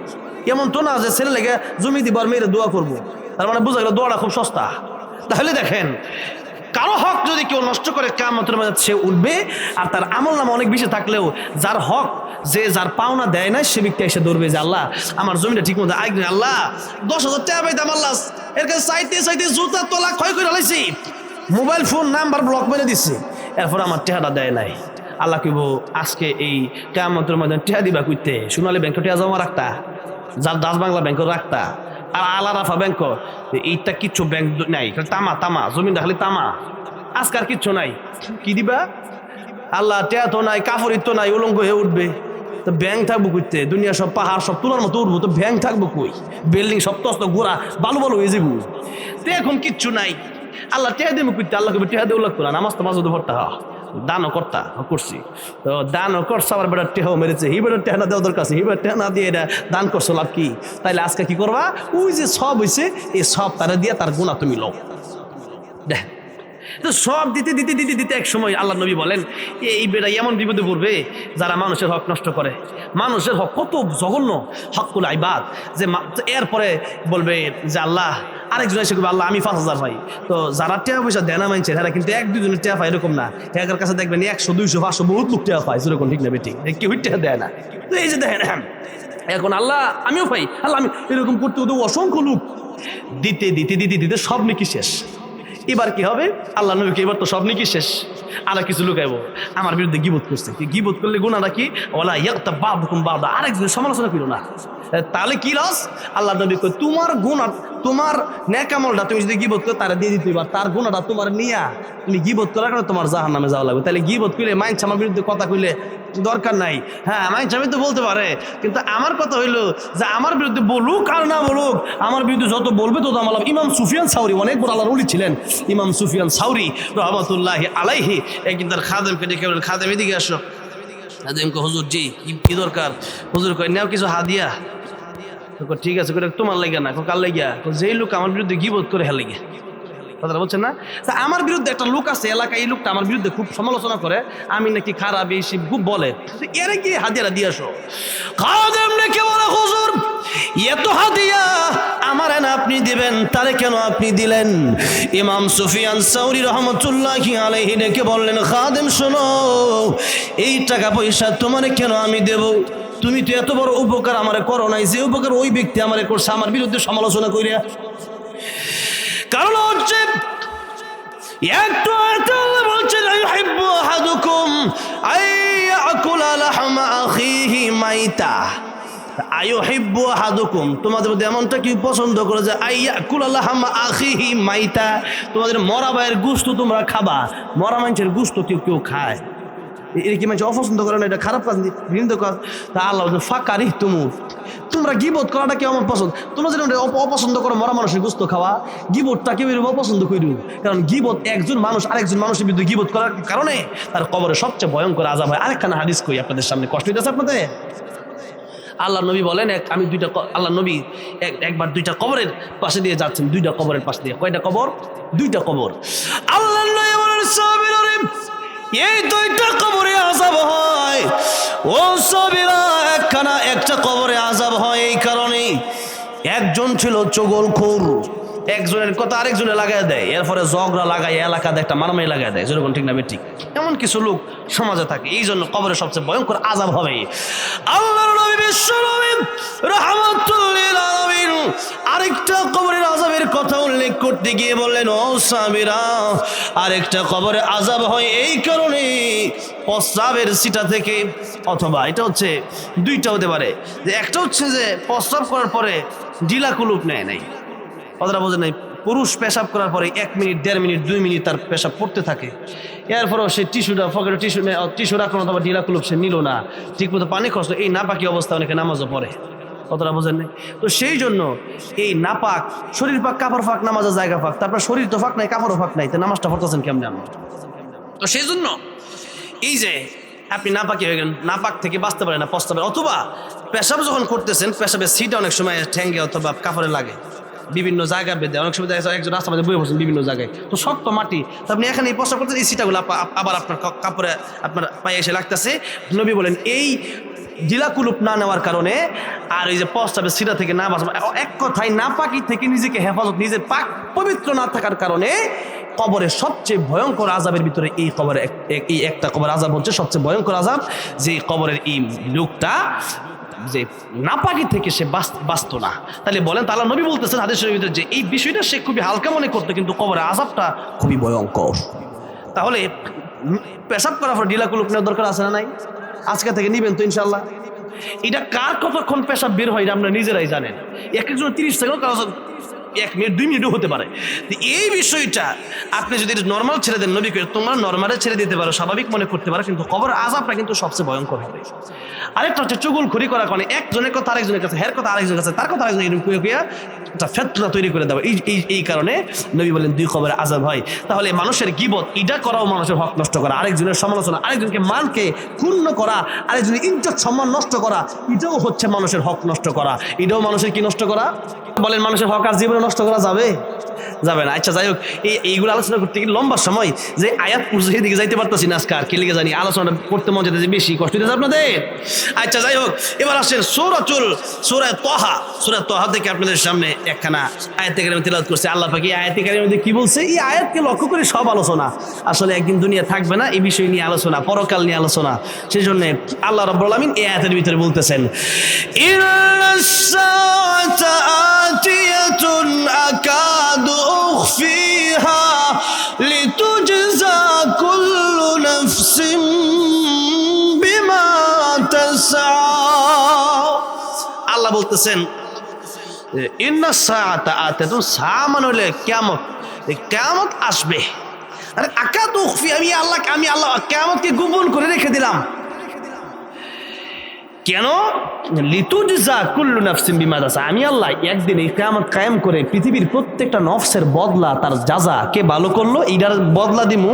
এমন তো না যে ছেলে লেগে জমি দিব আর মেয়ের দোয়া করবো, তার মানে বোঝা গেল দোয়াটা খুব সস্তা। তাহলে দেখেন কারো হক যদি কেউ নষ্ট করে কিয়ামতের মাঠে সে উঠবে, আর তার আমল নামা অনেক বেশি থাকলেও যার হক যে যার পাওনা দেয় না সে ব্যক্তি এসে ধরবে যে আল্লাহ আমার জমিটা ঠিক মতো আগে, আল্লাহ 10,000 টাকা পাইতাম, আল্লাহ এর কাছে চাইতে জুতা তোলা ক্ষয় করে লাইছি, মোবাইল ফোন নাম্বার ব্লক মেরে দিচ্ছে, এরপর আমার টাকাটা দেয় নাই। আল্লাহ কইব আজকে এই কিয়ামতের ময়দানে টিহা দিবা কইতে, সোনালী ব্যাংক টিহা জমা রাখতা, যার দাস বাংলা ব্যাংক রাখতা, আর আলা রাফা ব্যাংক এইটা কিচ্ছু ব্যাংক নাই, তামা জমিন খালি তামা, আজকার কিচ্ছু নাই, কি দিবা? আল্লাহ টিহা তো নাই, কাপড় তো নাই, উলঙ্গ হয়ে উঠবে, তো ব্যাংক থাকবো কইতে, দুনিয়া সব পাহাড় সব তোলার মতো উঠবো, তো ব্যাংক থাকবো কই? বিল্ডিং সব তস্ত গোড়া বালু হয়ে যাবো, তো এখন কিচ্ছু নাই। আল্লাহ টিহা দেবো কইতে, আল্লাহ কবে টিহা দেবো লাগতো না, নামাজ তো মাঝে ভরটা দানও করতা করছি, তো দানও করছে, আবার বেটার টেহাও মেরেছে, হি বেটার টেহা দেওয়া দরকার আছে, হি বেটার টেহা না দিয়ে এটা দান করছো লাভ কি? তাইলে আজকে কি করবা, ওই যে সব হয়েছে এই সব তারা দিয়ে তার গুণা তুমি লো দেখ। তো সব দিতে এক সময় আল্লাহ নবী বলেন এই বেটা এমন বিপদে পড়বে যারা মানুষের হক নষ্ট করে। মানুষের হক কত জঘন্য, হকুল ইবাদ, যে এরপরে বলবে যে আল্লাহ, আরেকজন এসে বলবে আল্লাহ আমি 5,000 পাই। তো যারা টাকা পয়সা দেয় না মানছে তারা কিন্তু 1-2 জনের টাকা পায় এরকম না, এর কাছে দেখবেন 100, 200, 500 বহুত লোক টাকা পায়, যেরকম ঠিক না বেটি, কেউ টাকা দেয় না। তো এই যে দেখেন এখন আল্লাহ আমিও পাই, আল্লাহ আমি এরকম করতে হতে অসংখ্য লোক দিতে সব নাকি শেষ। এবার কি হবে, আল্লাহ নবীকে এবার তো সব নাকি শেষ, আর কিছু লুকাইব আমার বিরুদ্ধে গীবত করছে, গীবত করলে গুনাহটা কি, ওয়ালা ইয়াগতাব বা'দুকুম বা'দা, আরেকজনের সমালোচনা করো না, তাহলে কি লস? আল্লাহ নবী কয় তোমার গুনাহ, তোমার নেক আমলটা তুমি যদি গীবত করো তারা দিয়ে দিতে পার, তার গুনাহটা তোমার নিয়া তুমি গীবত করার কারণে তোমার জাহান্নামে যাওয়া লাগবে। তাহলে গীবত করলে মাইনছে আমার বিরুদ্ধে কথা কইলে দরকার নাই, হ্যাঁ মাইনছে আমি তো বলতে পারে, কিন্তু আমার কথা হইলো যে আমার বিরুদ্ধে বলুক আর না বলুক, আমার বিরুদ্ধে যত বলবে তত আমার লাভ। ইমাম সুফিয়ান সাউরি অনেক বড় আল্লাহর ওলি ছিলেন, ইমাম সুফিয়ান সাউরি রহমাতুল্লাহি আলাইহি একদিন তার খাদেমকে ডেকে বলেন, খাদেম এদিকে আসো। খাদেমকে হুজুর জি কি দরকার? হুজুর কয় নাও কিছু হাদিয়া। ঠিক আছে, তোমার লাগে না, কার লাগিয়া? যেই লোক আমার বিরুদ্ধে গীবত করে হেলে গিয়া, কথাটা বলছেন না? তা আমার বিরুদ্ধে একটা লোক আছে এলাকায়, এই লোকটা আমার বিরুদ্ধে খুব সমালোচনা করে, আমি নাকি খারাপ এই খুব বলে, এরা কি হাদিয়াটা দিয়ে আসো। খাদেম নাকি বলে হুজুর এত হাদিয়া আমার না আপনি দিবেন, তারে কেন আপনি দিলেন? ইমাম সুফিয়ান সাউরি রহমাতুল্লাহি আলাইহি ডেকে বললেন, খাদেম শোনো, এই টাকা পয়সা তোমারে কেন আমি দেব? তুমি তো এত বড় উপকার আমারে করো নাই, যে উপকার ওই ব্যক্তি আমারে করছে আমার বিরুদ্ধে সমালোচনা করিয়া। কারণ হচ্ছে একটু বলছে ইউহিব্বু আহাদুকুম আইয়াকুলা লাহমা আখিহি মাইতা, আয়ুহিব্বু আহাদুকুম, তোমাদের মধ্যে এমনটা কি পছন্দ করে যে আইয়াকুলা লাহমা আখিহি মাইতা, তোমাদের মরা ভাইয়ের গোশত তোমরা খাবা? মরা মানুষের গোশত কেউ কেউ খায়, এটা কি মানুষ অপছন্দ করে না? এটা খারাপ কাজ, ঘৃণিত কাজ। তা আল্লাহ ফাকারিহ তুমু, তোমরা গিবত করাটা কেউ আমার পছন্দ, তোমরা যেন অপছন্দ করো মরা মানুষের গোশত খাওয়া, গিবতটা কেউ এরকম অপছন্দ করি। কারণ গিবত একজন মানুষ আরেকজন মানুষের বিরুদ্ধে গিবত করার কারণে তার কবরে সবচেয়ে ভয়ঙ্কর আযাব হয়। আরেকখানা হাদিস কই আপনাদের সামনে, কষ্ট হইতেছে আপনাদের? আল্লাহ নবী বলেন, আমি দুইটা, আল্লাহ নবী একবার দুইটা কবরের পাশে দিয়ে যাচ্ছেন, দুইটা কবরের পাশে দিয়ে। কয়টা কবর? দুইটা কবর। আল্লাহ নবী বলেন, সাহাবীরা, এই দুইটা কবরে আযাব হয়। ও সাহাবীরা, একটা কবরে আযাব হয় এই কারণেই, একজন ছিল চগলখোর, একজনের কথা আরেকজনে লাগাই দেয়, এরপরে ঝগড়া লাগাই এলাকাতে একটা মারামারি লাগাই দেয়, যেরকম ঠিক না ঠিক? এমন কিছু লোক সমাজে থাকে, এই জন্য কবরে সবচেয়ে ভয়ঙ্কর আযাব হবে। আল্লাহর নবী বিশ্বনবী রাহমাতুল লিল আলামিন আরেকটা কবরের আযাবের কথা উল্লেখ করতে গিয়ে বললেন, ও সাহাবীরা, আরেকটা কবরে আযাব হয় এই কারণে, প্রস্রাবের সিটা থেকে, অথবা এটা হচ্ছে দুইটা হতে পারে, যে একটা হচ্ছে যে প্রস্রাব করার পরে ঢিলা কুলুপ নেয় নাই, কথাটা বোঝেন নাই? পুরুষ পেশাব করার পরে 1 মিনিট 1.5 মিনিট 2 মিনিট তার পেশাব পড়তে থাকে, এরপরও সে টিস্যুটা পকেটে টিস্যু রাখলো অথবা ঢিলা কুলুপ সে নিল না, ঠিক মতো পানি খরচ, এই নাপাকি অবস্থা অনেকে নামাজও পড়ে, কথাটা বোঝেন নাই? তো সেই জন্য এই নাপাক, শরীর পাক, কাপড় ফাঁক, নামাজের জায়গা ফাঁক, তারপর শরীর তো ফাঁক নাই, কাপড়ও ফাঁক নাই, তো নামাজটা পড়তেছেন কেমন আমরা? তো সেই জন্য এই যে আপনি নাপাকি হয়ে গেলেন, নাপাক থেকে বাঁচতে পারেন না, পস্তাবেন, অথবা পেশাব যখন করতেছেন পেশাবের সিটা অনেক সময় ঠ্যাঙ্গে অথবা কাপড়ে লাগে, বিভিন্ন জায়গায় বেঁধে, অনেক সময় দেখা যায় একজন রাস্তা মধ্যে বয়ে বসেন বিভিন্ন জায়গায়, তো শক্ত মাটি, তো আপনি এখানে এই প্রস্রাব করতেন, এই সিটাগুলো আবার আপনার কাপড়ে আপনার পায়ে এসে লাগতেছে। নবী বলেন, এই ঢিলা কুলুপ না নেওয়ার কারণে আর এই যে প্রস্রাবের সিটা থেকে না বাঁচা, এক কথায় নাপাকি থেকে নিজেকে হেফাজত, নিজের পাক পবিত্র না থাকার কারণে কবরের সবচেয়ে ভয়ঙ্কর আযাবের ভিতরে এই কবরে এই একটা কবর আযাব হচ্ছে সবচেয়ে ভয়ঙ্কর আযাব, যে কবরের এই লোকটা যে নাপাকি থেকে সে বাঁচত না। তাহলে বলেন, আল্লাহ নবী বলতেছেন হাদিসের ভিতরে যে এই বিষয়টা সে খুবই হালকা মনে করতো, কিন্তু কবরের আযাবটা খুবই ভয়ঙ্কর। তাহলে পেশাব করার পর ঢিলা কুলুপ নেওয়ার দরকার আছে না নাই? আজকে থেকে নিবেন তো ইনশাল্লাহ। এটা কার কতক্ষণ পেশাব বের হয় এটা আপনারা নিজেরাই জানেন, এক একজন 30 সেকেন্ড, কারো 1 মিনিট 2 মিনিটও হতে পারে। এই বিষয়টা আপনি যদি নর্মাল ছেড়ে দেন, নবী করে তোমরা নর্মালে ছেড়ে দিতে পারো, স্বাভাবিক মনে করতে পারো, কিন্তু কবরের আযাবটা কিন্তু সবচেয়ে ভয়ঙ্কর হবে। আরেকটা হচ্ছে চুগলখড়ি করা, কারণে একজনের কথা আরেকজনের কাছে, হের কথা আরেকজনের কাছে, তার কথা আরেকজনের একটা ফেতনা তৈরি করে দেওয়া, এই কারণে নবী বলেন 2 কবরের আযাব হয়। তাহলে মানুষের গীবত এটা করাও মানুষের হক নষ্ট করা, আরেকজনের সমালোচনা, আরেকজনকে মানকে ক্ষুণ্ণ করা, আরেকজনের ইজ্জত সম্মান নষ্ট করা, এটাও হচ্ছে মানুষের হক নষ্ট করা, এটাও মানুষের কি নষ্ট করা? বলেন, মানুষের হক আর জীবনে নষ্ট করা যাবে? যাবে না। আচ্ছা, যাই হোক, এইগুলো আলোচনা করতে গিয়ে লম্বা সময়, যে আয়াত পড়ছে সেদিকে যাইতে পারতেছি না আজকে, আর কে লিগে জানি আলোচনাটা করতে মন যেতে বেশি কষ্ট দিতে আপনাদের। আচ্ছা, যাই হোক, এবার আসেন সূরা তাহা থেকে আপনাদের সামনে একখানা আয়াতে কারিমা তিলাওয়াত করছে। আল্লাহ পাক এই আয়াতে কারিমার মধ্যে কি বলছে, এই আয়াতকে লক্ষ্য করে সব আলোচনা, আসলে একদিন দুনিয়া থাকবে না, এই বিষয় নিয়ে আলোচনা, পরকাল নিয়ে আলোচনা। সেই জন্য আল্লাহ রাব্বুল আলামিন এই আয়াতের ভিতরে বলতেছেন, ইন্নাস সাআতা আতিয়াতুন আকাদু উখফিহা লিতুজজা কুল্লু নাফসিন বিমা তাসআ। আল্লাহ বলতেছেন, ইন্নাস সাআতা আতিয়াতুন, সা মানে হলো কিয়ামত, কিয়ামত আসবে। আরে আকাদু উখফি, আমি আল্লাহ কিয়ামতকে গোপন করে রেখে দিলাম। কেন? লিতুজজা কুল্লু নাফসিন বিমা তাসআ, আমি আল্লাহ একদিন এই কিয়ামত কায়েম করে পৃথিবীর প্রত্যেকটা নফসের বদলা, তার জাযা, কে ভালো করলো এইটার বদলা দিমু,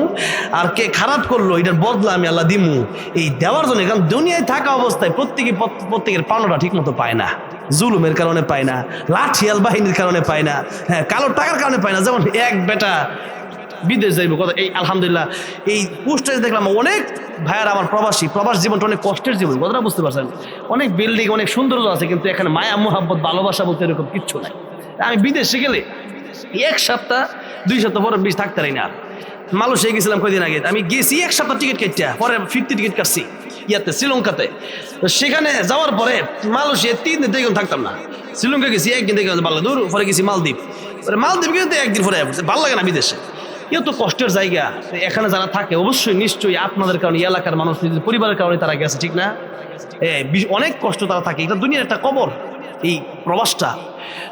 আর কে খারাপ করলো এইটার বদলা আমি আল্লাহ দিমু, এই দেওয়ার জন্য। কারণ দুনিয়ায় থাকা অবস্থায় প্রত্যেকের পাওনাটা ঠিক মতো পায় না, জুলুমের কারণে পায় না, লাঠিয়াল বাহিনীর কারণে পায় না, হ্যাঁ, কালো টাকার কারণে পায় না। যেমন এক বেটা বিদেশ যাইব, কথা এই আলহামদুলিল্লাহ এই পোস্টে দেখলাম অনেক ভাইয়ার আমার প্রবাস জীবনটা অনেক কষ্টের জীবন, কথাটা বুঝতে পারছেন। অনেক বিল্ডিং, অনেক সৌন্দর্য আছে, কিন্তু এখানে মায়া মোহাব্বত ভালোবাসা বলতে এরকম কিচ্ছু নাই। আমি বিদেশে গেলে 1 সপ্তাহ 2 সপ্তাহ পরে বেশ থাকতে পারি না। মালয়েশিয়া গেছিলাম কয়দিন আগে, আমি গেছি 1 সপ্তাহ টিকিট কেটে, পরে ফিরতি টিকিট কাটছি শ্রীলঙ্কাতে। তো সেখানে যাওয়ার পরে মালয়েশিয়া 3 দিন থেকে থাকতাম না, শ্রীলঙ্কা গেছি 1 দিন থেকে ভালো দূর, পরে গেছি মালদ্বীপ কিন্তু 1 দিন পরে ভালো লাগে না বিদেশে, এত কষ্টের জায়গা। এখানে যারা থাকে অবশ্যই নিশ্চয়ই আপনাদের কারণে, এলাকার মানুষ, নিজের পরিবারের কারণে তারা গেছে, ঠিক না? অনেক কষ্ট তারা থাকে, এটা দুনিয়ার একটা কবর এই প্রবাসটা।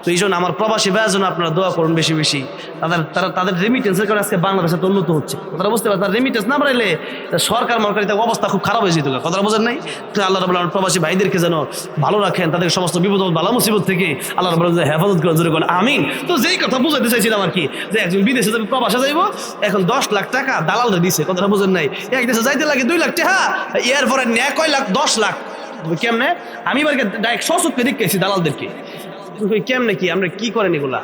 তো এই জন্য আমার প্রবাসী ভাইয়ের জন্য আপনারা দোয়া করুন বেশি বেশি। তাদের রেমিটেন্সের কারণে আজকে বাংলাদেশে তো উন্নত হচ্ছে, কথাটা বুঝতে পারে। তার রেমিটেন্স না বাড়াইলে সরকার মরকারিতে অবস্থা খুব খারাপ হয়ে যেত, কথাটা বোঝেন নাই? তো আল্লাহ রাব্বুল আলামিন প্রবাসী ভাইদেরকে যেন ভালো রাখেন, তাদের সমস্ত বিপদ বালা মুসিবত থেকে আল্লাহ রাব্বুল আলামিন হেফাজত করেন, জোরে করেন আমিন। তো যেই কথা বুঝাতে চাইছিলাম আর কি, যে একজন বিদেশে যাবে, প্রবাসে যাইব, এখন 10 লাখ টাকা দালালরে দিছে, কথাটা বুঝেন নাই? এক দেশে যাইতে লাগে 2 লাখ টাকা, এরপরে নেয় কয় লাখ, 10 লাখ। কেমনে? আমি এবারকে ডাইরেক্ট সচক্ষে দেখতেছি দালালদেরকে, কেমনে কি আমরা কি করেন এগুলা।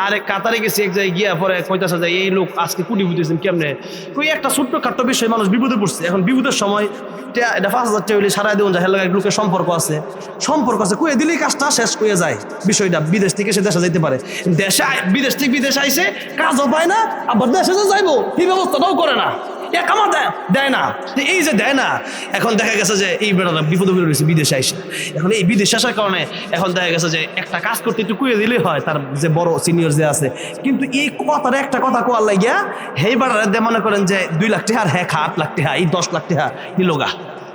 আরে কাতারে গেছি এক জায়গায় গিয়া পরে কইতাছে যে এই লোক আজকে কুটি বুঝতেছেন কেমনে, কই একটা ছোট্ট খাট্ট বিষয় মানুষ বিপদে পড়ছে, এখন বিপদের সময় এটা 5,000 টাকা হইলে সারাই দেউন যায়, হেলাকার লোকের সম্পর্ক আছে কয়ে দিলেই কাজটা শেষ হয়ে যায়। বিষয়টা বিদেশ থেকে সে দেশে যাইতে পারে, বিদেশ থেকে বিদেশে আইসে কাজও পায় না, আবার দেশে যে যাইবো এই ব্যবস্থাটাও করে না, একামা দেয় না। এই যে দেয় না, এখন দেখা গেছে যে এই বেড়াটা বিপদে পড়ে রয়েছে বিদেশে আইসে। এখন এই বিদেশে আসার কারণে এখন দেখা গেছে যে একটা কাজ করতে একটু কুয়ে দিলেই হয় তার যে বড় সিনিয়র যে আছে, কিন্তু এই কথার একটা কথা কোয়ার লাগিয়া হেই বেড়াটা মনে করেন যে 2 লাখ টাকা, হ্যাঁ 8 লাখ টাকা, এই 10 লাখ টাকা নিলোগা।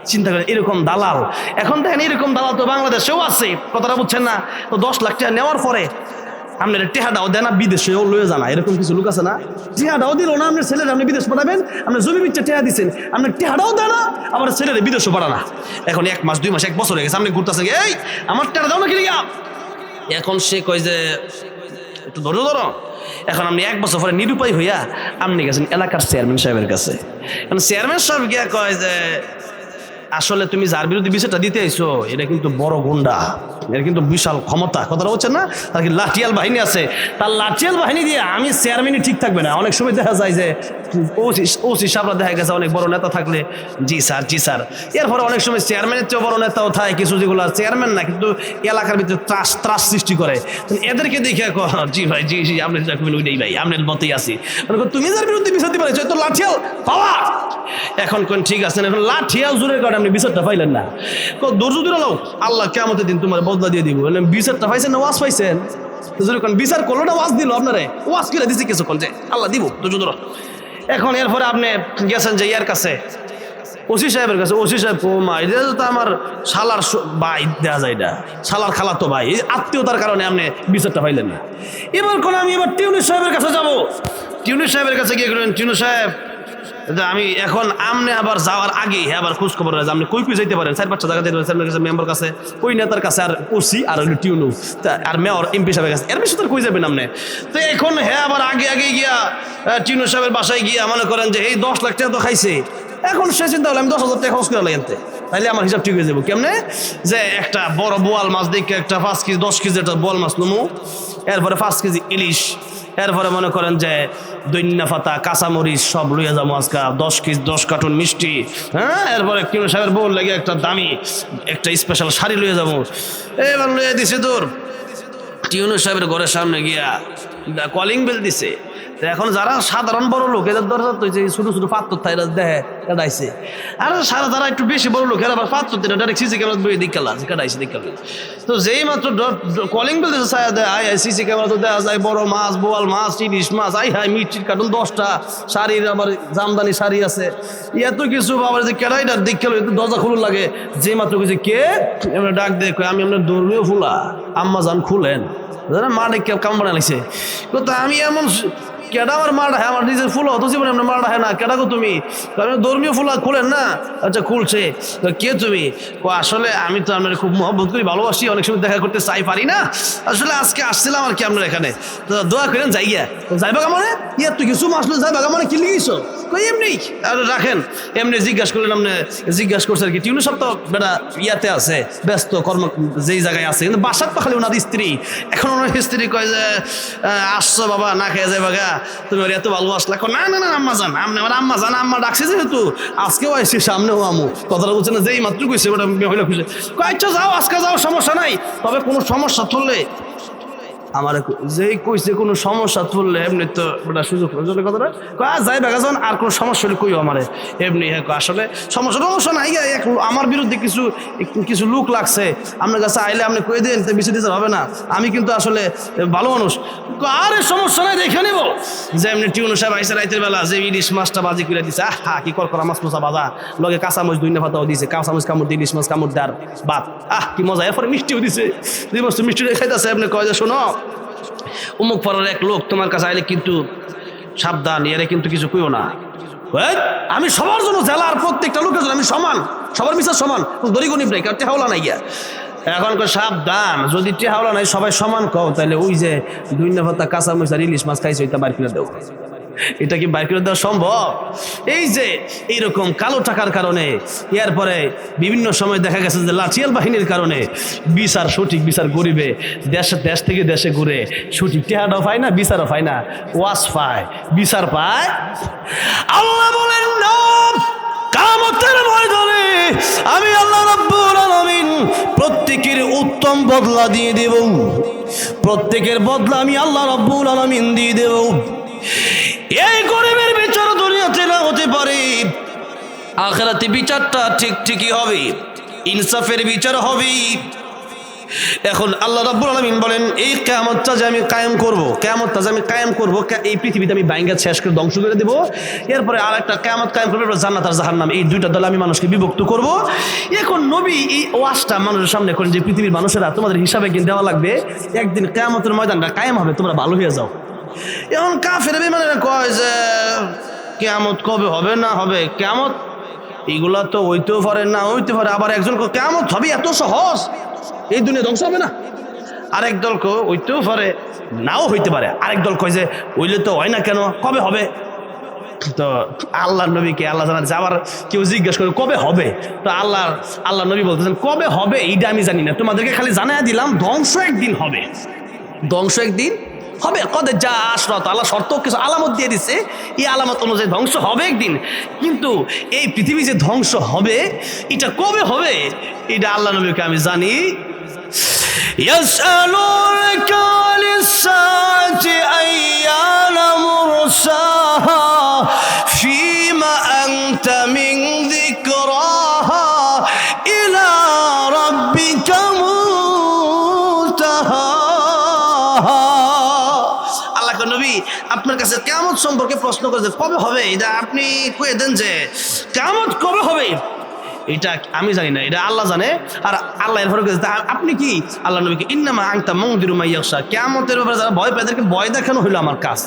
চিন্তা করেন এরকম দালাল, এখন দেখেন এরকম দালাল তো বাংলাদেশেও আছে, কথাটা বুঝছেন না? তো 10 লাখ টাকা নেওয়ার পরে আপনার টেহাটাও দেয় না, বিদেশেও লয়ে জানা, এরকম কিছু লোক আছে না? টেহাটাও দিল না, আপনার ছেলের আপনি বিদেশ পাঠাবেন, আপনার জমি বিচ্ছে টেহা দিচ্ছেন, আপনার টেহাটাও দেয় না, আবার ছেলের বিদেশও পাঠানা। এখন 1 মাস 2 মাস 1 বছর হয়ে গেছে, আপনি ঘুরতেছে এই আমার টেহা দাও না কি লিগা? এখন সে কয় যে একটু ধরো। এখন আপনি 1 বছর পরে নিরুপায় হইয়া আপনি গেছেন এলাকার চেয়ারম্যান সাহেবের কাছে। এখন চেয়ারম্যান সাহেব গিয়া কয় যে আসলে তুমি যার বিরুদ্ধে বিষয়টা দিতে আইছো এটা কিন্তু বড় গুন্ডা, এর কিন্তু বিশাল ক্ষমতা, কথাটা বলছেন না? তার কি লাঠিয়াল বাহিনী আছে, তার লাঠিয়াল বাহিনী দিয়ে আমি চেয়ারম্যানই ঠিক থাকবে না। অনেক সময় দেখা যায় যে ওসি সাহেবরা দেখা গেছে অনেক বড় নেতা থাকলে জি স্যার, এরপরে অনেক সময় চেয়ারম্যানের চেয়ে বড় নেতাও থাকে কিছু, যেগুলো চেয়ারম্যান না কিন্তু এলাকার ভিতরে ত্রাস সৃষ্টি করে, এদেরকে দেখে জি ভাই জি আপনি ওইটাই ভাই আপনার মতেই আছি। তুমি যার বিরুদ্ধে বিচার দিতে পারছো তো লাঠিয়াল পাওয়া, এখন কোন ঠিক আছে না, এখন লাঠিয়াল জোরের কারণে আপনি বিচারটা পাইলেন না, ধৈর্য ধরে নাও, আল্লাহ কিয়ামতের দিন তোমার বদলা দিয়ে দিব। বিচারটা পাইছেন না ওয়াজ পাইছেন? বিচার করলো না ওয়াজ দিল আপনারে, ওয়াজ করে দিচ্ছে কিছুক্ষণ যে আল্লাহ দিব, ধৈর্য ধরো। এখন এরপরে আপনি গেছেন যে ইয়ার কাছে, ওসি সাহেবের কাছে। ওসি সাহেব মা এটা তো আমার শালার ভাই দেওয়া যায়, এটা শালার খালা তো ভাই, আত্মীয়তার কারণে আপনি বিচারটা পাইলেন না। এবার কোন আমি এবার টিউনিস সাহেবের কাছে যাবো। টিউনিস সাহেবের কাছে গিয়ে করলেন, টিউনিস সাহেব আমি এখন আমনে আবার যাওয়ার আগে আবার খোঁজ খবর রাখি, আপনি কই যাইতে পারেন, 4-5টা জায়গা যেতে পারেন, কাছে মেম্বার কাছে, ওই নেতার কাছে, আর ওসি আর টিউনু আর মেয়র এমপি সাহেবের কাছে, এর বেশি তো কই যাবেন আপনি? তো এখন আবার আগে গিয়া টিউনু সাহেবের বাসায় গিয়া মনে করেন যে এই 10 লাখ টাকা তো খাইছে, এখন সে চিন্তা হলো আমি 10,000 টাকা খরচ করে লাগতে, তাইলে আমার হিসাব ঠিক হয়ে যাবো। কেমনে? যে একটা বড় বোয়াল মাছ দেখে একটা 5 কেজি 10 কেজি একটা বোয়াল মাছ নমু, এরপরে 5 কেজি ইলিশ, এরপরে মনে করেন যে দৈন্যা পাতা কাঁচামরিচ সব লইয়া যাবো আজকা, 10 কেজি 10 কার্টুন মিষ্টি, হ্যাঁ, এরপরে টিউনু সাহেবের বউর লাগে একটা দামি একটা স্পেশাল শাড়ি লইয়া যাবো। এবার লইয়া দিছে তোর টিউনু সাহেবের ঘরের সামনে গিয়া কলিং বেল দিছে। এখন যারা সাধারণ বড় লোক এদের দরজা তো ছোট ছোট পাত্র থাইরা দেহে কাটাইছে, আর সারা যারা একটু বেশি বড় লোক এরা আবার পাত্র দিন ডাইরেক্ট সিসি ক্যামেরা বই দিকালা কাটাইছে দিকাল। তো যেই মাত্র কলিং বেল দিছে ছায়া দেয়, আই সিসি ক্যামেরা তো দেখা যায় বড় মাছ, বোয়াল মাছ, ইলিশ মাছ, আই হাই মিষ্টির কার্টুন 10টা, শাড়ির আবার জামদানি শাড়ি আছে, এত কিছু আবার যে কেডাইটার দিকাল দরজা খুলুন লাগে। যে মাত্র কিছু কে ডাক দেখ, আমি আপনার ধর্মীয় ফুলা আম্মা যান খুলেন, মা ডেকে কাম বানাইছে। আমি এমন কেডা আমার মা ডাহে, আমার নিজের ফুল হতো জীবনে আপনার মা ডাহে না, কেডা গো তুমি? ধর্মীয় ফুলা খুলেন না। আচ্ছা খুলছে, কে তুমি? আসলে আমি তো আপনার খুব মহব্বত করি, ভালোবাসি, অনেক সময় দেখা করতে চাই, পারি না, আসলে আজকে আসছিলাম আর কি আপনার এখানে, তো দোয়া করেন যাই গিয়া। যাইবা কামনে ইয়া তুই কিছু মাসলো যাইবা কামনে কি লিখিস? কই এমনি আর রাখেন, এমনি জিজ্ঞাসা করলেন, আপনি জিজ্ঞাসা করছে আর কি। টিউনু সব তো বেটা ইয়াতে আছে, ব্যস্ত কর্ম যেই জায়গায় আছে, কিন্তু বাসার তো খালি ওনার স্ত্রী। এখন ওনার স্ত্রী কয় যে আসছো বাবা না খেয়ে যাইবা গা, তুমি ওর এত ভালোবাসলা। না আম্মা জান, আপনি আমার আম্মা জান, আম্মা ডাকছে যেহেতু আজকেও আইসি, সামনেও আমু, কথাটা বলছে না, যেই মাত্র কইছে ওটা হইলে খুশি। আচ্ছা যাও আজকে যাও, সমস্যা নাই, তবে কোনো সমস্যা ধরলে আমার যেই কইছে কোনো সমস্যা তুললে এমনি তো ওটা সুযোগ কথাটা যাই বেগাজন আর কোনো সমস্যা হলে কইও আমারে এমনি আসলে সমস্যা নাই আমার বিরুদ্ধে কিছু লোক লাগছে আপনার কাছে আইলে আপনি কই দেন তো বেশি দিতে হবে না আমি কিন্তু আসলে ভালো মানুষ আরে সমস্যা নাই দেখে নিব যে এমনি টিউনো সাহেব আইসে রাইতের বেলা যে ইলিশ মাছটা বাজি করে দিছে কি করা মাছ মশা বাজা লগে কাঁচামচ দুই পাতাও দিছে কাঁচামচ কামড় দিয়ে ইলিশ মাছ কামড় দেওয়ার বাদ কি মজা এরপরে মিষ্টিও দিছে দুই মাছ মিষ্টি খাইতেছে আপনি কয় যে শোনো অমুক পাড়ার এক লোক তোমার কাছে আইলে কিন্তু সাবধান এরা কিন্তু কিছু কইও না আমি সবার জন্য জেলার প্রত্যেকটা লোকের জন্য আমি সমান সবার বিচার সমান দড়ি গণিব নাই কারণ টেহাওলা নাই গিয়া এখনকার সাবধান যদি টেহাওলা নাই সবাই সমান কও তাহলে ওই যে দুই পাতা কাঁচামরিচ আর ইলিশ মাছ খাইছে ওইটা বাইর করে দেও এটা কি বাইর করে দেওয়া সম্ভব এই যে এইরকম কালো টাকার কারণে এরপরে বিভিন্ন সময় দেখা গেছে যে লাঠিয়াল বাহিনীর কারণে বিচার সঠিক বিচার গরিবে দেশ থেকে দেশে ঘুরে সঠিক টেহাটাও পায় না বিচারও পায় না ওয়াজ পায় বিচার পায় আল্লাহ বলেন না কিয়ামতের ময়দানে আমি আল্লাহ রাব্বুল আলামিন প্রত্যেকের উত্তম বদলা দিয়ে দেব প্রত্যেকের বদলা আমি আল্লাহ রাব্বুল আলামিন দিয়ে দেব এই গরিবের বিচার দুনিয়াতে না হতে পারে আখিরাতে বিচারটা ঠিকই হবে ইনসাফের বিচার হবে এখন আল্লাহ রাব্বুল আলামিন বলেন এই কিয়ামতটা যে আমি কায়েম করব এই পৃথিবীতে আমি বাইঙ্গা শেষ করে ধ্বংস করে দেব এরপরে আরেকটা কিয়ামত কায়েম করব জান্নাত আর জাহান্নাম এই দুইটা দলে আমি মানুষকে বিভক্ত করব এখন নবী এই ওয়াজটা মানুষের সামনে করেন যে পৃথিবীর মানুষেরা তোমাদের হিসাবে কিন্তু দেওয়া লাগবে একদিন কিয়ামতের ময়দানটা কায়েম হবে তোমরা ভালো হয়ে যাও এখন কাফের বেঈমানেরা কয় যে কিয়ামত কবে হবে না হবে কিয়ামত এগুলা তো হইতেও পারে না হইতে পারে আবার একজন কিয়ামত হবে এত সহজ এই দুনিয়া ধ্বংস হবে না আরেক দল হইতেও পারে নাও হইতে পারে আরেক দল কয় যে হইলে তো হয় না কেন কবে হবে তো আল্লাহ নবীকে আল্লাহ জানা আবার কেউ জিজ্ঞেস করে কবে হবে তো আল্লাহ নবী বলতেছেন কবে হবে এইটা আমি জানি না তোমাদেরকে খালি জানাই দিলাম ধ্বংস একদিন হবে কদের যা আশরাত আল্লাহ শর্ত কিছু আলামত দিয়ে দিচ্ছে এই আলামত অনুযায়ী ধ্বংস হবে একদিন কিন্তু এই পৃথিবী যে ধ্বংস হবে এটা কবে হবে এটা আল্লাহ নবীকে আমি জানি ইয়াসআলুনাকা আনিস-সাআতি আইয়ানা মুরসাহা ফীমা আনতা মিন যিকরাহা ইলা রাব্বিকা মুনতাহা নবী আপনার কাছে কিয়ামত সম্পর্কে প্রশ্ন করেছে কবে হবে এটা আপনি কয়ে দেন যে কিয়ামত কবে হবে এটা আমি জানি না এটা আল্লাহ জানে আর আল্লাহ এর ফরক আপনি কি আল্লাহ নবীকে ইন্নামা আনতা মুনদিরু মান ইয়াখশা কিয়ামতের ব্যাপারে যারা ভয় পায় তাদেরকে ভয় দেখানো হলো আমার কাজ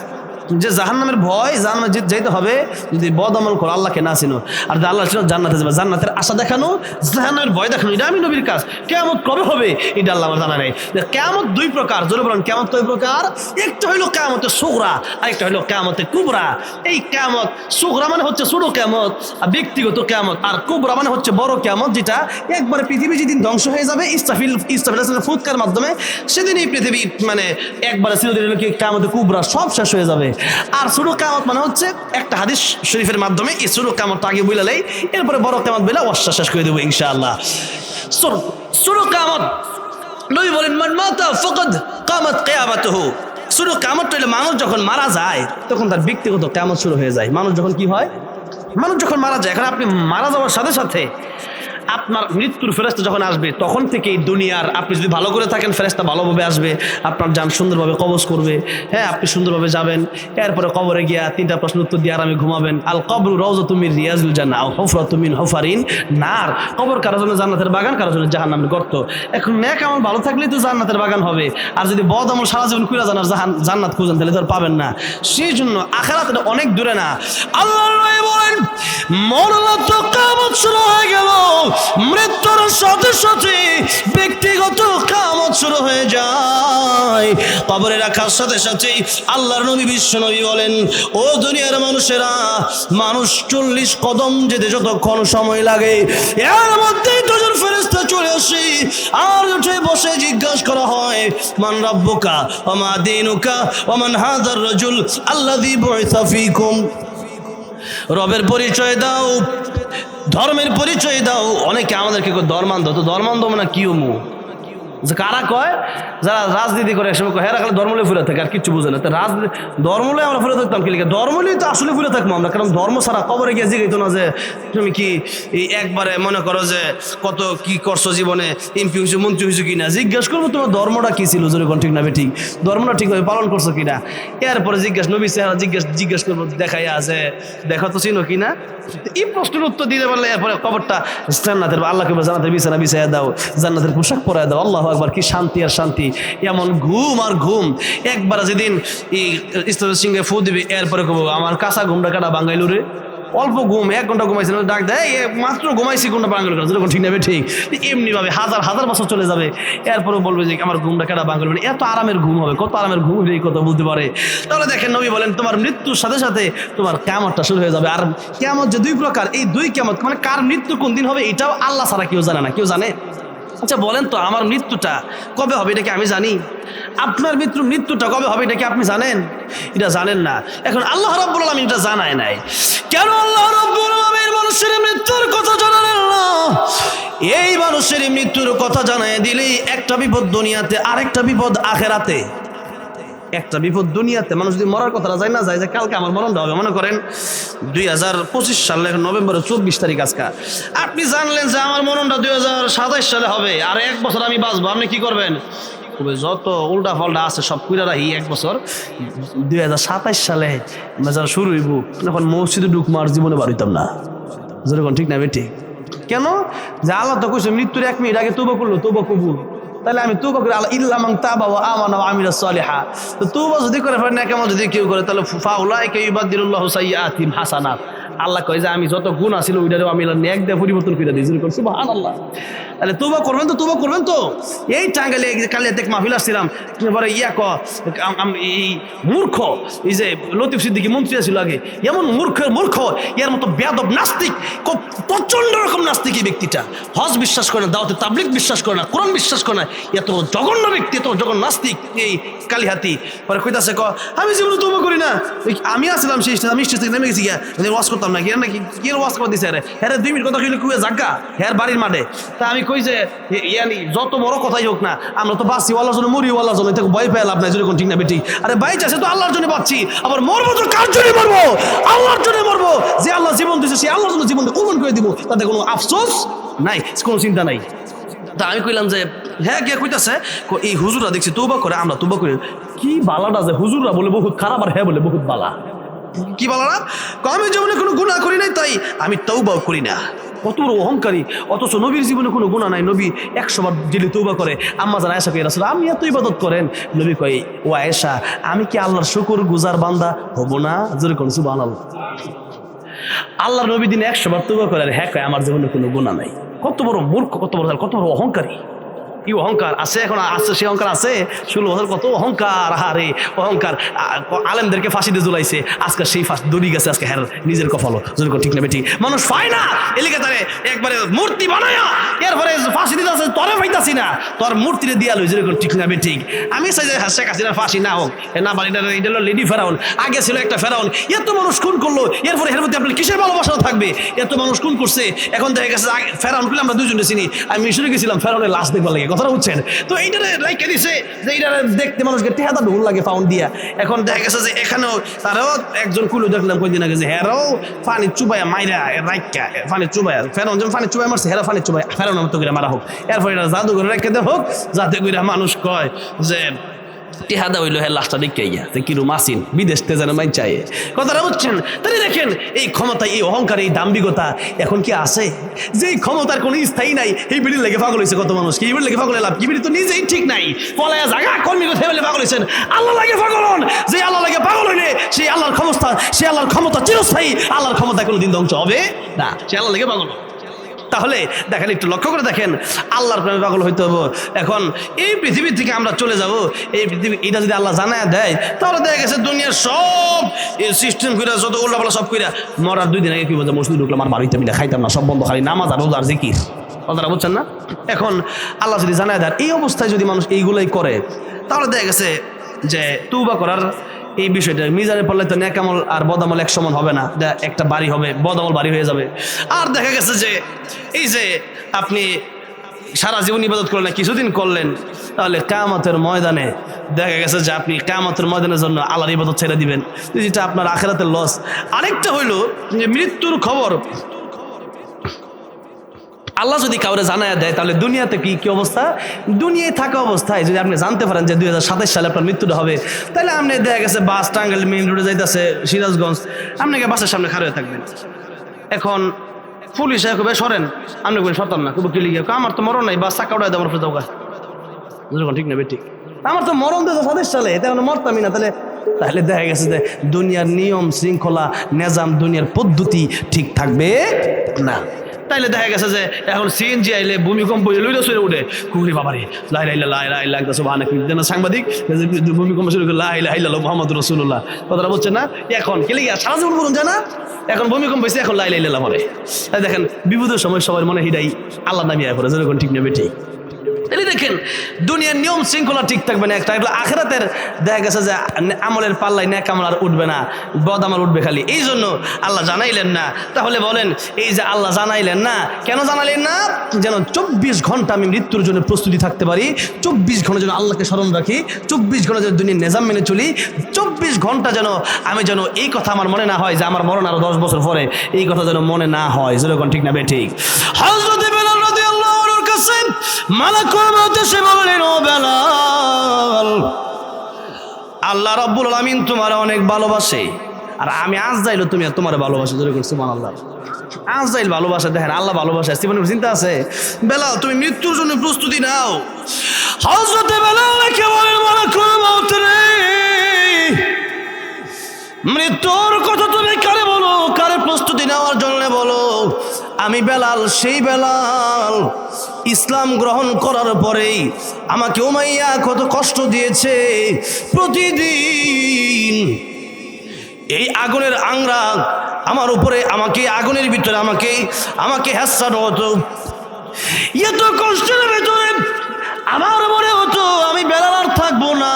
যে জাহান্নামের ভয় জাহান্নামে যেতে হবে যদি বদ আমল করো আল্লাহকে না চিনো আর আল্লাহ চিনো জান্নাতে যাবে জান্নাতের আশা দেখানো জাহান্নামের ভয় দেখানো এটা আমি নবীর কাজ কিয়ামত কবে হবে এটা আল্লাহ আমার জানা নেই কিয়ামত দুই প্রকার জোরে বলেন কিয়ামত কয় প্রকার একটা হইলো কিয়ামতে সুগরা আর একটা হইলো কিয়ামতে কুবরা এই কিয়ামত সুগরা মানে হচ্ছে ছোট কিয়ামত আর ব্যক্তিগত কিয়ামত আর কুবরা মানে হচ্ছে বড় কিয়ামত যেটা একবারে পৃথিবী যেদিন ধ্বংস হয়ে যাবে ইসরাফিল ফুৎকার মাধ্যমে সেদিন এই পৃথিবী মানে একবারে চিরদিনের কিয়ামতে কুবরা সব শেষ হয়ে যাবে আর ছোট কিয়ামত মানে হচ্ছে একটা হাদিস শরীফের মাধ্যমে এই ছোট কিয়ামতটা আগে বুঝালেই এরপরে বড় কিয়ামত বলে ওয়াসা শেষ করে দেবো ইনশাআল্লাহ ছোট কিয়ামত নবী বলেন মান মাতা ফাকাদ কামাত কিয়ামাতুহু ছোট কিয়ামত হইলে মানুষ যখন মারা যায় তখন তার ব্যক্তিগত কিয়ামত শুরু হয়ে যায় মানুষ যখন কি হয় মানুষ যখন মারা যায় এখন আপনি মারা যাওয়ার সাথে সাথে আপনার মৃত্যুর ফেরেশতা যখন আসবে তখন থেকে এই দুনিয়ার আপনি যদি ভালো করে থাকেন ফেরেশতা ভালোভাবে আসবে আপনার জান সুন্দরভাবে কবজ করবে হ্যাঁ আপনি সুন্দরভাবে যাবেন এরপরে কবরে গিয়া তিনটা প্রশ্ন উত্তর দিয়ে আরামে ঘুমাবেন আল কবরু রাউযাতুম মিন রিয়াজিল জান্নাহ আও হুফরাতুম মিন হুফারিন নার কবর কারোর জন্য জান্নাতের বাগান কারোর জন্য জাহান্নামের গর্ত এখন নেক আমল ভালো থাকলেই তো জান্নাতের বাগান হবে আর যদি বদ আমল সারা জীবন কইরা জান্নাত খুঁজেন তাহলে তো আর পাবেন না সেই জন্য আখিরাত অনেক দূরে না আল্লাহ বলেন মরণ তো কিয়ামত শুরু হয়ে গেল মৃত্যুর সাথে সাথে ব্যক্তিগত কিয়ামত শুরু হয়ে যায় কবরে রাখার সাথে সাথে আল্লাহর নবী বিশ্ব নবী বলেন ও দুনিয়ার মানুষেরা মানুষ 40 কদম যেতে যতক্ষণ সময় লাগে এর মধ্যেই দুজন ফেরেশতা চলে আসে আর উঠে বসে জিজ্ঞাসা করা হয় মান রাব্বুকা ওয়া মা দীনুকা ওয়া মান হাযার রাজুল আল্লাযী বুইসা ফীকুম রবের পরিচয় দাও ধর্মের পরিচয় দাও অনেকে আমাদেরকে ধর্মান্ধ তো ধর্মান্ধ মানে কি যে কারা কয় যারা রাজনীতি করে একসময় কয় হেরা খালি ধর্মলে ফুরে থাকে আর কিচ্ছু বুঝে না। তো রাজনীতি ধর্মলে আমরা ফুরে থাকতাম কি লিখে? ধর্মলেই তো আসলে ফুরে থাকবো আমরা, কারণ ধর্ম ছাড়া কবরে গিয়ে জিগাইতো না যে তুমি কি এই একবারে মনে করো যে কত কি করছো জীবনে, এমপি হয়েছো মন্ত্রী হয়েছো কিনা, জিজ্ঞাসা করবো তোমার ধর্মটা কি ছিল, যেরকম ঠিক না ঠিক ধর্মটা ঠিকভাবে পালন করছো কিনা। এরপরে নবী চেহারা জিজ্ঞেস করবো দেখাই আছে, দেখো তো চিনো কিনা। এই প্রশ্নের উত্তর দিতে পারলে এরপরে কবরটা জান্নাতের, আল্লাহকে জান্নাতের বিছানা বিছাইয়া দাও, জান্নাতের পোশাক পরায় দাও। আল্লাহু আকবার, কি শান্তি আর শান্তি, এমন ঘুম আর ঘুম। একবার যেদিন এই ইসলামের সিংহে ফু দিবি, এরপরে কবো আমার কাঁচা ঘুমটা কাটা বাঙ্গাইলু রে, অল্প ঘুম 1 ঘন্টা ঘুমাইছি, ডাক দেয় মাত্র ঘুমাইছি ঘুমটা বাঙ্গাল করে, যেরকম ঠিক নেবে ঠিক এমনি ভাবে হাজার হাজার বছর চলে যাবে, এরপরে বলবে যে আমার ঘুমটা কেটা বাঙ্গাল, মানে এত আরামের ঘুম হবে, কত আরামের ঘুম হলে এই কথা বলতে পারে। তাহলে দেখেন নবী বলেন তোমার মৃত্যুর সাথে সাথে তোমার কিয়ামতটা শুরু হয়ে যাবে। আর কিয়ামত যে 2 প্রকার, এই 2 কিয়ামত মানে কার মৃত্যু কোন দিন হবে এটাও আল্লাহ ছাড়া কেউ জানে না। কেউ জানে? আচ্ছা বলেন তো, আমার মৃত্যুটা কবে হবে এটা কি আমি জানি? আপনার মৃত্যুটা কবে হবে এটা কি আপনি জানেন? এটা জানেন না। এখন আল্লাহ রাব্বুল আলামিন এটা জানায় নাই কেন? আল্লাহ রাব্বুল আলামিন মানুষের মৃত্যুর কথা জানালেন না। এই মানুষের মৃত্যুর কথা জানায় দিলেই একটা বিপদ দুনিয়াতে, আরেকটা বিপদ আখেরাতে। একটা বিপদ দুনিয়াতে, মানুষ যদি মরার কথাটা যায় না যায় যে কালকে আমার মরণটা হবে, মনে করেন 2025 সালে নভেম্বরের 24 তারিখ আজকে আপনি জানলেন যে আমার মরণটা 2027 সালে হবে, আর 1 বছর আমি বাঁচবো, আপনি কি করবেন? যত উল্টা পাল্টা আছে সব কুইরা রাখি, 1 বছর 2027 সালে যারা শুরু হইব, এখন মসজিদে ঢুক মার জীবনে বাড়িতাম না, যেরকম ঠিক না বেঠিক। কেন? যে আল্লাহ তো কইছে মৃত্যুর 1 মিনিট আগে তওবা করলো তওবা কবুল, তাহলে আমি তওবা করি আল্লাহ ইল্লা মান তাবা ওয়া আমানা ওয়া আমিলা সলিহা। তো তওবা যদি করে ফেলে নেক আমল যদি কেউ করে, তাহলে ফাউলাইকা ইউবাদদিলুল্লাহু সাইয়্যাতিহিম হাসানাত। আল্লাহ কয় যে আমি যত গুনাহ ছিল ওইটারও আমি নেক দিয়ে পরিবর্তন করে দিই। সুবহানাল্লাহ। তাহলে তওবা করবেন তো এই টাঙ্গাইলে কালে দেখ মাহফিল আসছিলাম, পরে এই মূর্খ, এই যে লতিফ সিদ্দিকী মন্ত্রী ছিল আগে, এমন মূর্খ এর মতো বেয়াদব নাস্তিক, প্রচন্ড রকম নাস্তিক এই ব্যক্তিটা। হজ বিশ্বাস করে না, দাওয়াতে তাবলীগ বিশ্বাস করে না, কোরআন বিশ্বাস করে না, এত জঘন্য ব্যক্তি, এত জঘন্য নাস্তিক এই কালিহাতি। পরে কইতাছে আমি জীবনে তওবা করি না, আমি আসলাম সেই আমি স্টেজ থেকে নেমে গেছি গিয়া ওয়াজ করতাম না, নাকি কি ওয়াজ করে দিছে রে হ্যাঁ 2 মিনিট কথা কইলে কুয়ে জাগা হ্যাঁ বাড়ির মাঠে। তা আমি কই যে ইয়ানি যত বড় কথাই হোক না, আমরা তো বাঁচি আল্লাহর জন্য, মরি আল্লাহর জন্য, তাকে ভয় পেয়ে লাভ নাই, যেরকম ঠিক না বেটি। আরে বাইচ আছে তো আল্লাহর জন্য বাঁচছি, আবার মরবো তো কার জন্য মরবো? আল্লাহর জন্য মরবো। যে আল্লাহ জীবন দিয়েছে সে আল্লাহর জন্য জীবনটা কুরবান করে দিব, তাতে কোনো আফসোস নাই, কোনো চিন্তা নাই। তা আমি কইলাম যে হ্যাঁ কে কইতাছে এই হুজুরা দেখছি তওবা করে, আমরা তওবা করি। কি বালাটা যে হুজুররা বলে বহুত খারাপ আর হ্যাঁ বলে বহুত বালা, কি বালা না? আমি জীবনে কোনো গুনাহ করি নাই তাই আমি তওবাও করি না। কত বড় অহংকারী, অথচ নবীর জীবনে কোনো গুনাহ নাই, নবী 100 বার জেলে তওবা করে। আম্মা জান আয়েশা কই রাসূল আপনি এত ইবাদত করেন, নবী কয় ও আয়েশা আমি কি আল্লাহর শুকর গুজার বান্দা হব না? জোরে কোন সুবহানাল্লাহ। আল্লাহর নবী দিনে 100 বার তওবা করে, হ্যাঁ কয় আমার জীবনে কোনো গুনাহ নাই। কত বড় মূর্খ, কত বড় অহংকারী। কি অহংকার আছে, এখন আছে সে অহংকার আছে? 16 বছর কত অহংকার, আরে অহংকার। আলেমদেরকে ফাঁসি দিয়ে ঝুলাইছে, আজকে সেই ফাঁসি দড়ি গেছে আজকে হ্যাঁ নিজের কপালও, যেরকম ঠিক না বেটি। মানুষ পায় না এলিকে তারে একবারে মূর্তি বানায়া এরপরে ফাঁসি দিতে আছে, তরে পাইতাছি না, তোর মূর্তিরে দিয়া লই, যেরকম ঠিক না বেটি। আমি চাই যে শেখ হাসিনার ফাঁসি না হোক, না বাড়িটা এটা হলো লেডি ফেরাউন, আগে ছিল একটা ফেরাউন, এত মানুষ খুন করলো, এরপরে এর মধ্যে আপনার কিসের ভালোবাসা থাকবে? এত মানুষ খুন করছে, এখন দেখা গেছে ফেরাউন করলে আমরা 2 জনে চিনি। আমি মিশরে গেছিলাম ফেরাউনের লাশ দেখবার লাগে, কথা বুঝছেন তো? এইটারে লাইকে দিছে যে এইটারে দেখতে মানুষকে টেহাদা ঢুল লাগে পাউন্ড দিয়া। এখন দেখা গেছে যে এখানেও তারাও একজন কুলু দেখলাম কয়েকদিন আগে যে হেরাও পানি চুবাইয়া মাইরা রাইকা, পানি চুবাইয়া ফেরাউন যেমন পানি চুবাই মারছে, হেরা পানি চুবাই ফেরাউন মতো করে মারা হোক, এরপর এটা জাদু করে রেখে দে হোক, যাতে করে মানুষ কয় যে টেহাদা হইলো হ্যাঁ লাশটা দেখে গিয়া যে কিরম আসিন বিদেশতে যেন মাইন চাই, কথাটা বুঝছেন? তাহলে দেখেন এই ক্ষমতা, এই অহংকার, এই দাম্ভিকতা এখন কি আছে? যে এই ক্ষমতার কোনো স্থায়ী নাই, এই বিড়ির লেগে পাগল হয়েছে কত মানুষ। কি বিড়ি লেগে পাগল লাভ? কি বিড়ি তো নিজেই ঠিক নাই, পলায়া জায়গা কর্মী কোথায় বলে পাগল হয়েছেন। আল্লাহ লাগে পাগল হন, যে আল্লাহ লাগে পাগল হইলে সেই আল্লাহর ক্ষমতা, সে আল্লাহর ক্ষমতা চিরস্থায়ী, আল্লাহর ক্ষমতা কোনোদিন ধ্বংস হবে না, সে আল্লাহ লাগে পাগল। তাহলে দেখেন একটু লক্ষ্য করে দেখেন, আল্লাহর প্রেমে পাগল হইতে হবে। এখন এই পৃথিবী থেকে আমরা চলে যাব, এই পৃথিবী এটা যদি আল্লাহ জানায় দেয়, তাহলে দেখা গেছে দুনিয়ার সব সিস্টেম করে যত উল্টাপাল্টা সব করে মরার 2 দিন আগে কি বলছে মসজিদ ঢুকলাম আর বাড়িতে মিলে খাইতাম না, সব বন্ধ, খালি নামাজ আর রোজা আর জিকির, কথাটা বুঝছেন না? এখন আল্লাহ যদি জানায় দেয়, এই অবস্থায় যদি মানুষ এইগুলাই করে, তাহলে দেখা গেছে যে তওবা করার এই বিষয়টা মিজানের পড়লে তো নেক আমল আর বদামল এক সমান হবে না, একটা বাড়ি হবে, বদামল বাড়ি হয়ে যাবে। আর দেখা গেছে যে এই যে আপনি সারা জীবন ইবাদত করলেন, কিছুদিন করলেন, তাহলে কিয়ামতের ময়দানে দেখা গেছে যে আপনি কিয়ামতের ময়দানের জন্য আল্লাহর ইবাদত ছেড়ে দিবেন, যেটা আপনার আখিরাতের লস। আরেকটা হইলো যে মৃত্যুর খবর আল্লাহ যদি কাউরে জানায়া দেয়, তাহলে দুনিয়াতে কি অবস্থা, দুনিয়ায় থাকা অবস্থায় যদি আপনি জানতে পারেন যে 2027 সালে আপনার মৃত্যুটা হবে, তাহলে আপনি দেখা গেছে বাস টাঙ্গাইল মেইন রোডে যাইতেছে সিরাজগঞ্জ, আপনাকে বাসের সামনে খাড়া হয়ে থাকবেন। এখন পুলিশ কবে সরেন, আপনি বলেন সরতাম না, কবে কি লিখে আমার তো মরণ নাই, বাস চাকা উড়াই দেওয়ার ফেরত দৌকা, ঠিক না ঠিক, আমার তো মরণ 2027 সালে, এটা মরতামই না। তাহলে দেখা গেছে যে দুনিয়ার নিয়ম শৃঙ্খলা নিজাম দুনিয়ার পদ্ধতি ঠিক থাকবে না। তাইলে দেখা গেছে যে এখন সিএনজি আইলে ভূমিকম্প লইলে সরে উঠে কুকুরি বাবারে লাই লাইলা লাই লাই লাগতো সুবহানাক, সাংবাদিক ভূমিকম্প শুরু করে লাই লাইলা মুহাম্মাদুর রাসূলুল্লাহ, কথাটা বলছেন না? এখন কি লিখা সারা জীবন বলুন জানা, এখন ভূমিকম্প হয়েছে, এখন লাই লাইলা পরে দেখেন বিপদের সময় সবার মনে হিডাই আল্লাহ নামিয়ে পড়ে, যেরকম ঠিক নেবে ঠিক। তাহলে দেখেন দুনিয়ার নিয়ম শৃঙ্খলা ঠিক থাকবে না, একটা আখিরাতের দেখা গেছে যে আমলের পাল্লাই নেক আমল আর উঠবে না, বদ আমল উঠবে খালি। এই জন্য আল্লাহ জানাইলেন না। তাহলে বলেন এই যে আল্লাহ জানাইলেন না, কেন জানাইলেন না? যেন 24 ঘন্টা আমি মৃত্যুর জন্য প্রস্তুতি থাকতে পারি, 24 ঘন্টা যেন আল্লাহকে স্মরণ রাখি, 24 ঘন্টা যেন দুনিয়ার নিজাম মেনে চলি, 24 ঘন্টা যেন আমি যেন এই কথা আমার মনে না হয় যে আমার মরণ আরো 10 বছর পরে, এই কথা যেন মনে না হয়, যেরকম ঠিক না বে ঠিক। হযরত বেলাল রাদিয়াল্লাহু আনহুর কাছে মালাকুল মউত এসে বললেন, ও বেলাল, আল্লাহ রাব্বুল আলামিন তোমার অনেক ভালোবাসে, আর আমি আজরাইল তুমি তোমার ভালোবাসে, যেরকম সুবহানাল্লাহ। আজরাইল ভালোবাসা, দেখেন আল্লাহ ভালোবাসা, জীবনের চিন্তা আছে। বেলাল তুমি মৃত্যুর জন্য প্রস্তুতি নাও। হযরত বেলালকে বলেন, মালাকুল মউত রে, মৃত্যুর কথা তুমি কারে বলো, কারে প্রস্তুতি নেওয়ার জন্য বলো? আমি বেলাল, সেই বেলাল ইসলাম গ্রহণ করার পরেই আমাকে উমাইয়া কত কষ্ট দিয়েছে। প্রতিদিন এই আগুনের আংরা আমার উপরে, আমাকে আগুনের ভিতরে আমাকে হ্যাসানো হতো। এত কষ্টের ভেতরে আমার মনে হতো আমি বেলাল আর থাকবো না,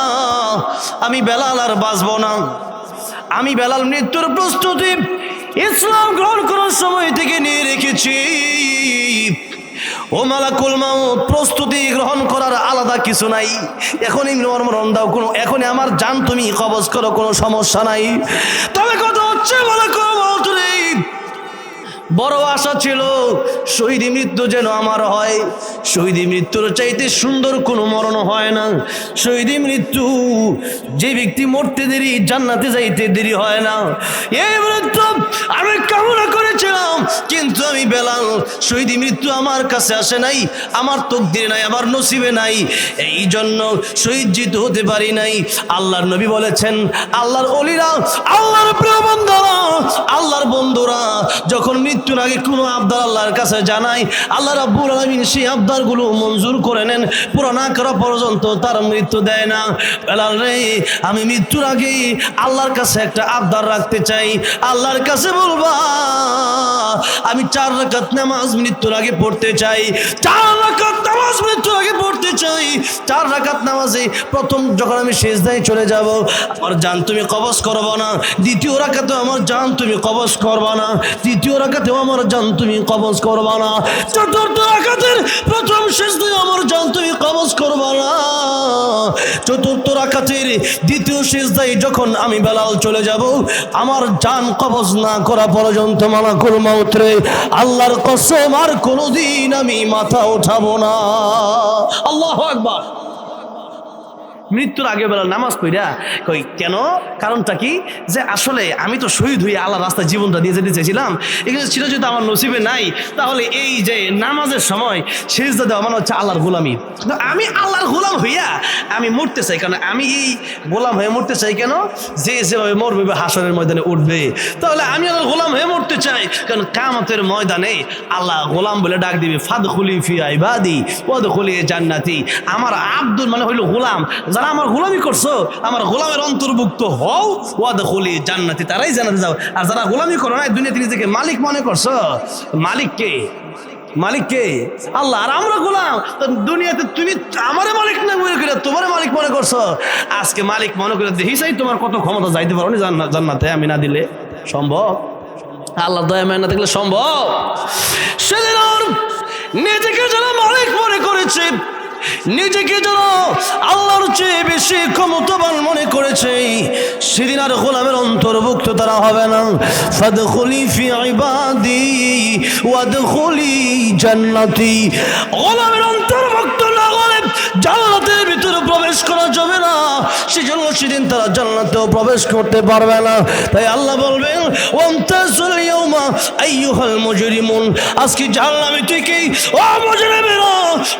আমি বেলাল আর বাঁচবো না। আমি বেলাল মৃত্যুর প্রস্তুতি ইসলাম গ্রহণ করার সময় থেকে নিয়ে রেখেছি। ও মালাকুল মউত, প্রস্তুতি গ্রহণ করার আলাদা কিছু নাই, এখনই মরণ দাও, এখনই আমার জান তুমি কবজ করো, কোনো সমস্যা নাই। তবে কথা হচ্ছে মালাকুল মউত রে, বড় আশা ছিল শহীদ মৃত্যু যেন আমার হয়। শহীদ মৃত্যুর চাইতে সুন্দর কোনো মরণ হয় না। শহীদ মৃত্যু, যে ব্যক্তি মরতে দেরি জান্নাতে যাইতে দেরি হয় না, এই মৃত্যু আমি কামনা করেছিলাম, কিন্তু আমি বেলাল শহীদ মৃত্যু আমার কাছে আসে নাই, আমার তকদিরে নাই, আমার নসিবে নাই, এই জন্য শহীদ জিত হতে পারি নাই। আল্লাহর নবী বলেছেন, আল্লাহর ওলিরা, আল্লাহর প্রিয় বান্দারা, আল্লাহর বন্ধুরা যখন মৃত্যুর আগে কোনো আবদার আল্লাহর কাছে জানাই, আল্লাহ রাব্বুল আলামিন সেই আবদারগুলো মঞ্জুর করে নেন, পুরো না করা পর্যন্ত তার মৃত্যু দেয় না। বেলাল রে, আমি মৃত্যুর আগে আল্লাহর কাছে একটা আবদার রাখতে চাই, আল্লাহর কাছে বলবা আমি 4 রাকাত নামাজ মৃত্যুর আগে পড়তে চাই, 4 রাকাত নামাজ মৃত্যুর আগে পড়তে চাই। 4 রাকাত নামাজে প্রথম যখন আমি সিজদায় চলে যাব, আমার জান তুমি কবজ করবা না, দ্বিতীয় রাকাতে আমার জান তুমি কবজ করবা না, তৃতীয় রাকাতেও আমার জান তুমি কবজ করবা না, চতুর্থ রাকাতের প্রথম সিজদায় আমার জান তুমি কবজ করবা না, চতুর্থ রাকাতের দ্বিতীয় সিজদায় যখন আমি বেলাল চলে যাব, আমার জান কবজ না করা পর্যন্ত মালাকুল মউত রে, আল্লাহর কসম আর কোনোদিন আমি মাথা উঠাবো না। আল্লাহু আকবার। মৃত্যুর আগে বেলা নামাজ পড়া কই কেন, কারণটা কি, যে আসলে আমি তো শহীদ হয়ে আল্লাহর রাস্তায় জীবনটা দিয়ে যেতে চেয়েছিলাম, এগুলো ছিল যদি আমার নসিবে নাই, তাহলে এই যে নামাজের সময় সিজদা দেওয়া মানে হচ্ছে আল্লাহর গোলামি। আমি আল্লাহর গোলাম হইয়া আমি মরতে চাই, কারণ আমি এই গোলাম হয়ে মরতে চাই কেন, যে যেভাবে মরবে হাসরের ময়দানে উঠবে, তাহলে আমি আল্লাহর গোলাম হয়ে মরতে চাই, কারণ কিয়ামতের ময়দানে আল্লাহ গোলাম বলে ডাক দিবে, ফাদখুলি ফি ইবাদি ওয়াদখুলি জান্নাতি। আমার আব্দুল মানে হইল গোলাম, যারা আমার গোলামি করছো আমার গোলামের অন্তর্ভুক্ত হও, ওয়াদখুলি জান্নাতি, তারাই জান্নাতে যাও। আর যারা গোলামি করো না, দুনিয়াতে নিজেকে মালিক মনে করছো, মালিক কে? মালিক কে? আল্লাহ। আর আমরা গোলাম, তো দুনিয়াতে তুমি আমারে মালিক না মনে করে তোমারে মালিক মনে করছো, আজকে মালিক মনে করে দেখি চাই তোমার কত ক্ষমতা, যাইতে পারো না জান্নাতে আমি না দিলে সম্ভব? আল্লাহ দয়া মায়া না থাকলে সম্ভব? সেদিন নিজেকে যারা মালিক মনে করেছে, নিজেকে যারা আল্লাহর চেয়ে বেশি ক্ষমতাবান মনে করেছে, সেদিন আর গোলামের অন্তর্ভুক্ত তারা হবে না। ফাদখুলি ফি ইবাদি ওয়াদখুলি জান্নাতি, গোলামের অন্তর্ভুক্ত না হলে জান্নাতের ভিতরে প্রবেশ করা যাবে না, সেজন্য সেদিন তারা জান্নাতেও প্রবেশ করতে পারবে না। তাই আল্লাহ বলবেন ওয়ামতাজুল ইয়াউমা আইয়ুহাল মুজরিমুন, আজকে জাহান্নামী থেকে ও মুজরিমেরা,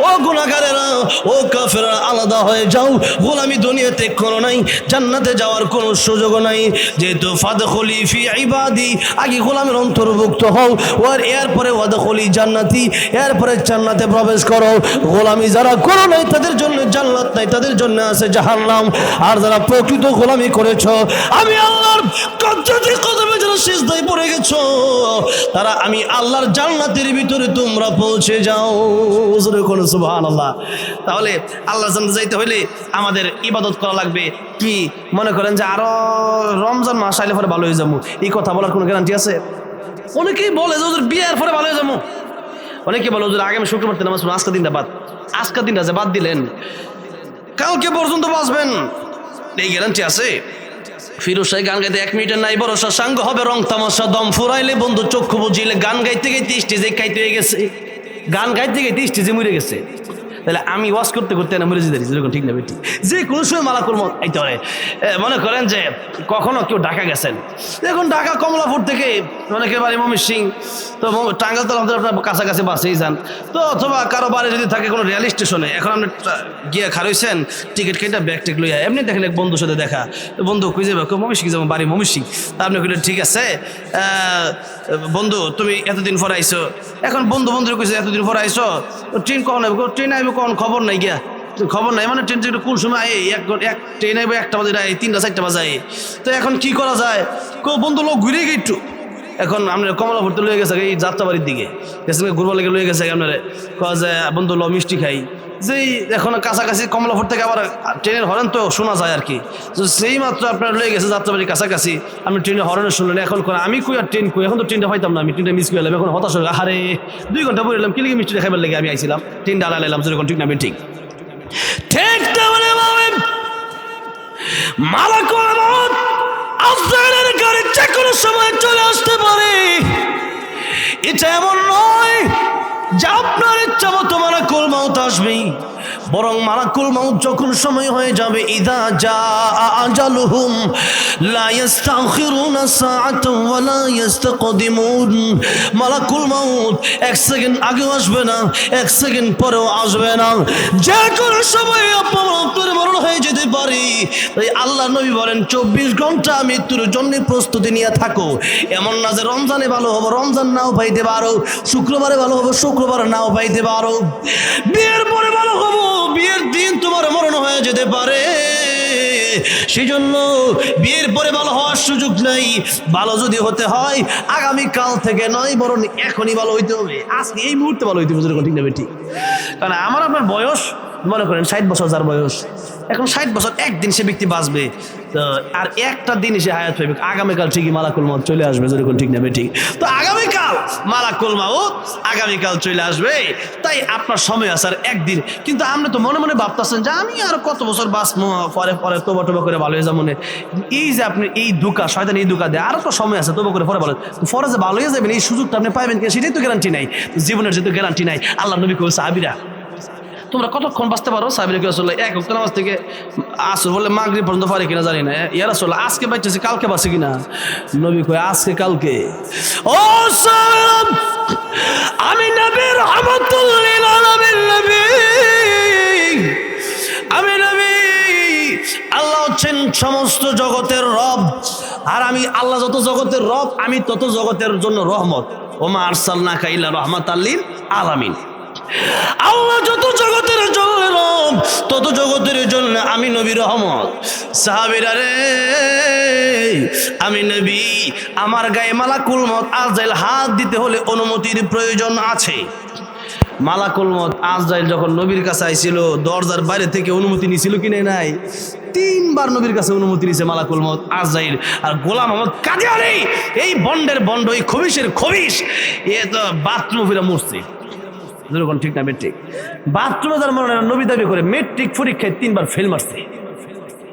ও গুনাহগারেরা, ও কাফেররা আলাদা হয়ে যাও। গোলামি দুনিয়াতে করো নাই, জান্নাতে যাওয়ার কোনো সুযোগ নাই। যেহেতু ফাদখুলি ফি ইবাদি, আগে গোলামের অন্তর্ভুক্ত হও, আর এরপরে ওয়াদখুলি জান্নাতি, এরপরে জান্নাতে প্রবেশ করো। গোলামি যারা করো নাই তাদের জন্য জান্নাত নাই, তাদের জন্য আছে জাহান্নাম। আর যারা প্রকৃত গোলামি করেছো, আমি আল্লাহর কদমে যারা সিজদায় পড়ে গেছো, তারা আমি আল্লাহর জান্নাতের ভিতরে তোমরা পৌঁছে যাও। সুবহানাল্লাহ। তাহলে আল্লাহ জান্নাতে যাইতে হইলে আমাদের ইবাদত করা লাগবে। কি মনে করেন যে আরো রমজান মাস আইলে পরে ভালো হয়ে যাবো, এই কথা বলার কোনো গ্যারান্টি আছে? অনেকেই বলে যে ওদের বিয়ের পরে ভালো হয়ে যাবো, অনেকে বলে ওদের আগামী শুক্রবার নামাজ পড়ুন, আজকের দিনটা বাদ, আজকের দিনটা যে বাদ দিলেন কালকে পর্যন্ত বাঁচবেন, এই গ্যারান্টি আছে? ফিরোজ শাহ গান গাইতে 1 মিনিটের নাই ভরসা, সাঙ্গ হবে রং তামাশা, দম ফুরাইলে বন্ধু চক্ষু বুঝিলে, গান গাইতে গাইতে স্টেজে খাইতে হয়ে গেছে, গান গাইতে গাইতে স্টেজে মরে গেছে। তাহলে আমি ওয়াজ করতে করতে না মরে যেতে যেরকম ঠিক না বেটি, যে কোনো সময় মালাকুল মউত আইতে হয়। মনে করেন যে কখনো কেউ ঢাকা গেছেন, এখন ঢাকা কমলাপুর থেকে অনেকের বাড়ি ময়মনসিংহ, তো টাঙ্গাইল তো আপনার কাছাকাছি বাসেই যান, তো অথবা কারো বাড়ি যদি থাকে কোনো রেল স্টেশনে, এখন আপনি গিয়ে খারইছেন টিকিট কেটে ব্যাগ টেক লইয়া, এমনি দেখেন এক বন্ধুর সাথে দেখা, বন্ধু কই যাবে, ময়মনসিংহ যাবো, বাড়ি ময়মনসিংহ। তা আপনি কইলেন ঠিক আছে বন্ধু তুমি এতদিন পর আইসো, এখন বন্ধু কইছে এতদিন পর আইসো, ট্রেন কখন আইব, ট্রেন আইব কখন খবর নাই, গিয়া খবর নাই, মানে ট্রেন কোন সময় এক ট্রেন আইব 1টা বাজে, 3টা 4টা বাজে, তো এখন কি করা যায়? বন্ধু লোক ঘুরে গিয়ে একটু, এখন আপনার কমলাপুর তো লয়ে গেছে এই যাত্রাবাড়ির দিকে গেছে, ঘুরবার লেগে লয়ে গেছে আপনার, কয়া যায় বন্ধু ল মিষ্টি খাই, যে এখন কাছাকাছি কমলাপুর থেকে আবার ট্রেনের হরেন তো শোনা যায় আর কি, তো সেই মাত্র আপনার লয়ে গেছে যাত্রাবাড়ির কাছাকাছি, আপনি ট্রেনের হরেনে শুনলেন, এখন আমি কই আর ট্রেন কই, এখন তো ট্রেনটা পাইতাম না, আমি ট্রেনটা মিস করে এলাম, এখন হতাশ হয়ে আরে 2 ঘন্টা পরে এলাম, কি লিখে মিষ্টি খাইবার লেগে আমি আইছিলাম, ট্রেনটা আড়াল এলাম, যেরকম ঠিক না আমি ঠিক ঠিক মালাকুল মউত আজরাইলের গাড়ি যে কোনো সময় চলে আসতে পারে। এটা এমন নয় যে আপনার ইচ্ছা মতো মালাকুল মউত আসবেই, বরং মালাকুল মউত যখন সময় হয়ে যাবে, ইদা জাআ আজালুহুম লা ইস্তাখিরুনা সাআতান ওয়া লা ইস্তাকদিমুন, মালাকুল মউত 1 সেকেন্ড আগেও আসবে না, 1 সেকেন্ড পরেও আসবে না, যে কোনো সময় আপনার মরণ হয়ে যেতে পারে। তাই আল্লাহ নবী বলেন 24 ঘন্টা মৃত্যুর জন্য প্রস্তুতি নিয়ে থাকো। এমন না যে রমজানে ভালো হবো, রমজান নাও পাইতে পারো, শুক্রবারে ভালো হবো, শুক্রবার নাও পাইতে পারো, বিয়ের পরে ভালো হবো, বিয়ের দিন তোমার মরণ হয়ে যেতে পারে। সেজন্য বিয়ের পরে ভালো হওয়ার সুযোগ নাই। ভালো যদি হতে হয় আগামীকাল থেকে নয়, বরং এখনই ভালো হইতে হবে, আজকে এই মুহূর্তে ভালো হইতে হবে, ঠিক না বেটি? কারণ আমার আপনার বয়স মনে করেন 60 বছর যার বয়স, এখন 60 বছর একদিন সে ব্যক্তি বাঁচবে, তো আর একটা দিন সে হায়াত পাইবে, আগামীকাল ঠিকই মালাকুল মউত চলে আসবে, যেরকম ঠিক না বেটি? তো আগামীকাল মালাকুল মউত আগামীকাল চলে আসবে, তাই আপনার সময় আছে আর একদিন। কিন্তু আপনি তো মনে মনে ভাবতেছেন যে আমি আর কত বছর বাঁচবো, পরে পরে তোবা টোবা করে ভালো হয়ে যাবো মনে, এই যে আপনি এই ধোঁকা, শয়তান এই ধোঁকা দেয়, আরো তো সময় আছে, তোবা করে পরে ভালো, পরে যে ভালো হয়ে যাবেন এই সুযোগটা আপনি পাইবেন কিনা সেটাই তো গ্যারান্টি নাই, জীবনের যেহেতু গ্যারান্টি নাই। আল্লাহ নবী কইছে সাহাবীরা তোমরা কতক্ষণ বাঁচতে পারো? সাহাবীরা কি রাসূলুল্লাহ 1 ওয়াক্ত নামাজ থেকে আসর বলে মাগরিব পর্যন্ত পারে কিনা জানি না, ইয়া রাসূলুল্লাহ আজকে বাঁচতেছি কালকে বাঁচে কিনা? নবী কয় আজকে কালকে। ও সাহাবা, আমি নবী রাহমাতুল লিল আলামিন, নবী আমি নবী, আল্লাহ হচ্ছেন সমস্ত জগতের রব, আর আমি আল্লাহ যত জগতের রব, আমি তত জগতের জন্য রহমত। ওমা আরসালনাকা ইল্লা রাহমাতাল লিল আলামিন। আল্লাহ যত জগতের জন্য রব, তত জগতের জন্য আমি নবী রহমত। সাহাবীরা রে, আমি নবী, আমার গায়ে মালাকুল মউত আজরাইল হাত দিতে হলে অনুমতির প্রয়োজন আছে। মালাকুল মউত আজরাইল যখন নবীর কাছে আইছিল, দরজার বাইরে থেকে অনুমতি নিছিল কি নাই? 3 বার নবীর কাছে অনুমতি নিছে মালাকুল মউত আজরাইল। আর গোলাম আহমদ কাদিয়ানী, এই বন্ডের বন্ড, এই খবিশের খবিশ, এ তো বাথরুম ফিরে মরছে, যেরকম ঠিক না মেট্রিক বাথরুমে যার মনে নবী দাবি করে মেট্রিক পরীক্ষায় 3 বার ফেল মারছে।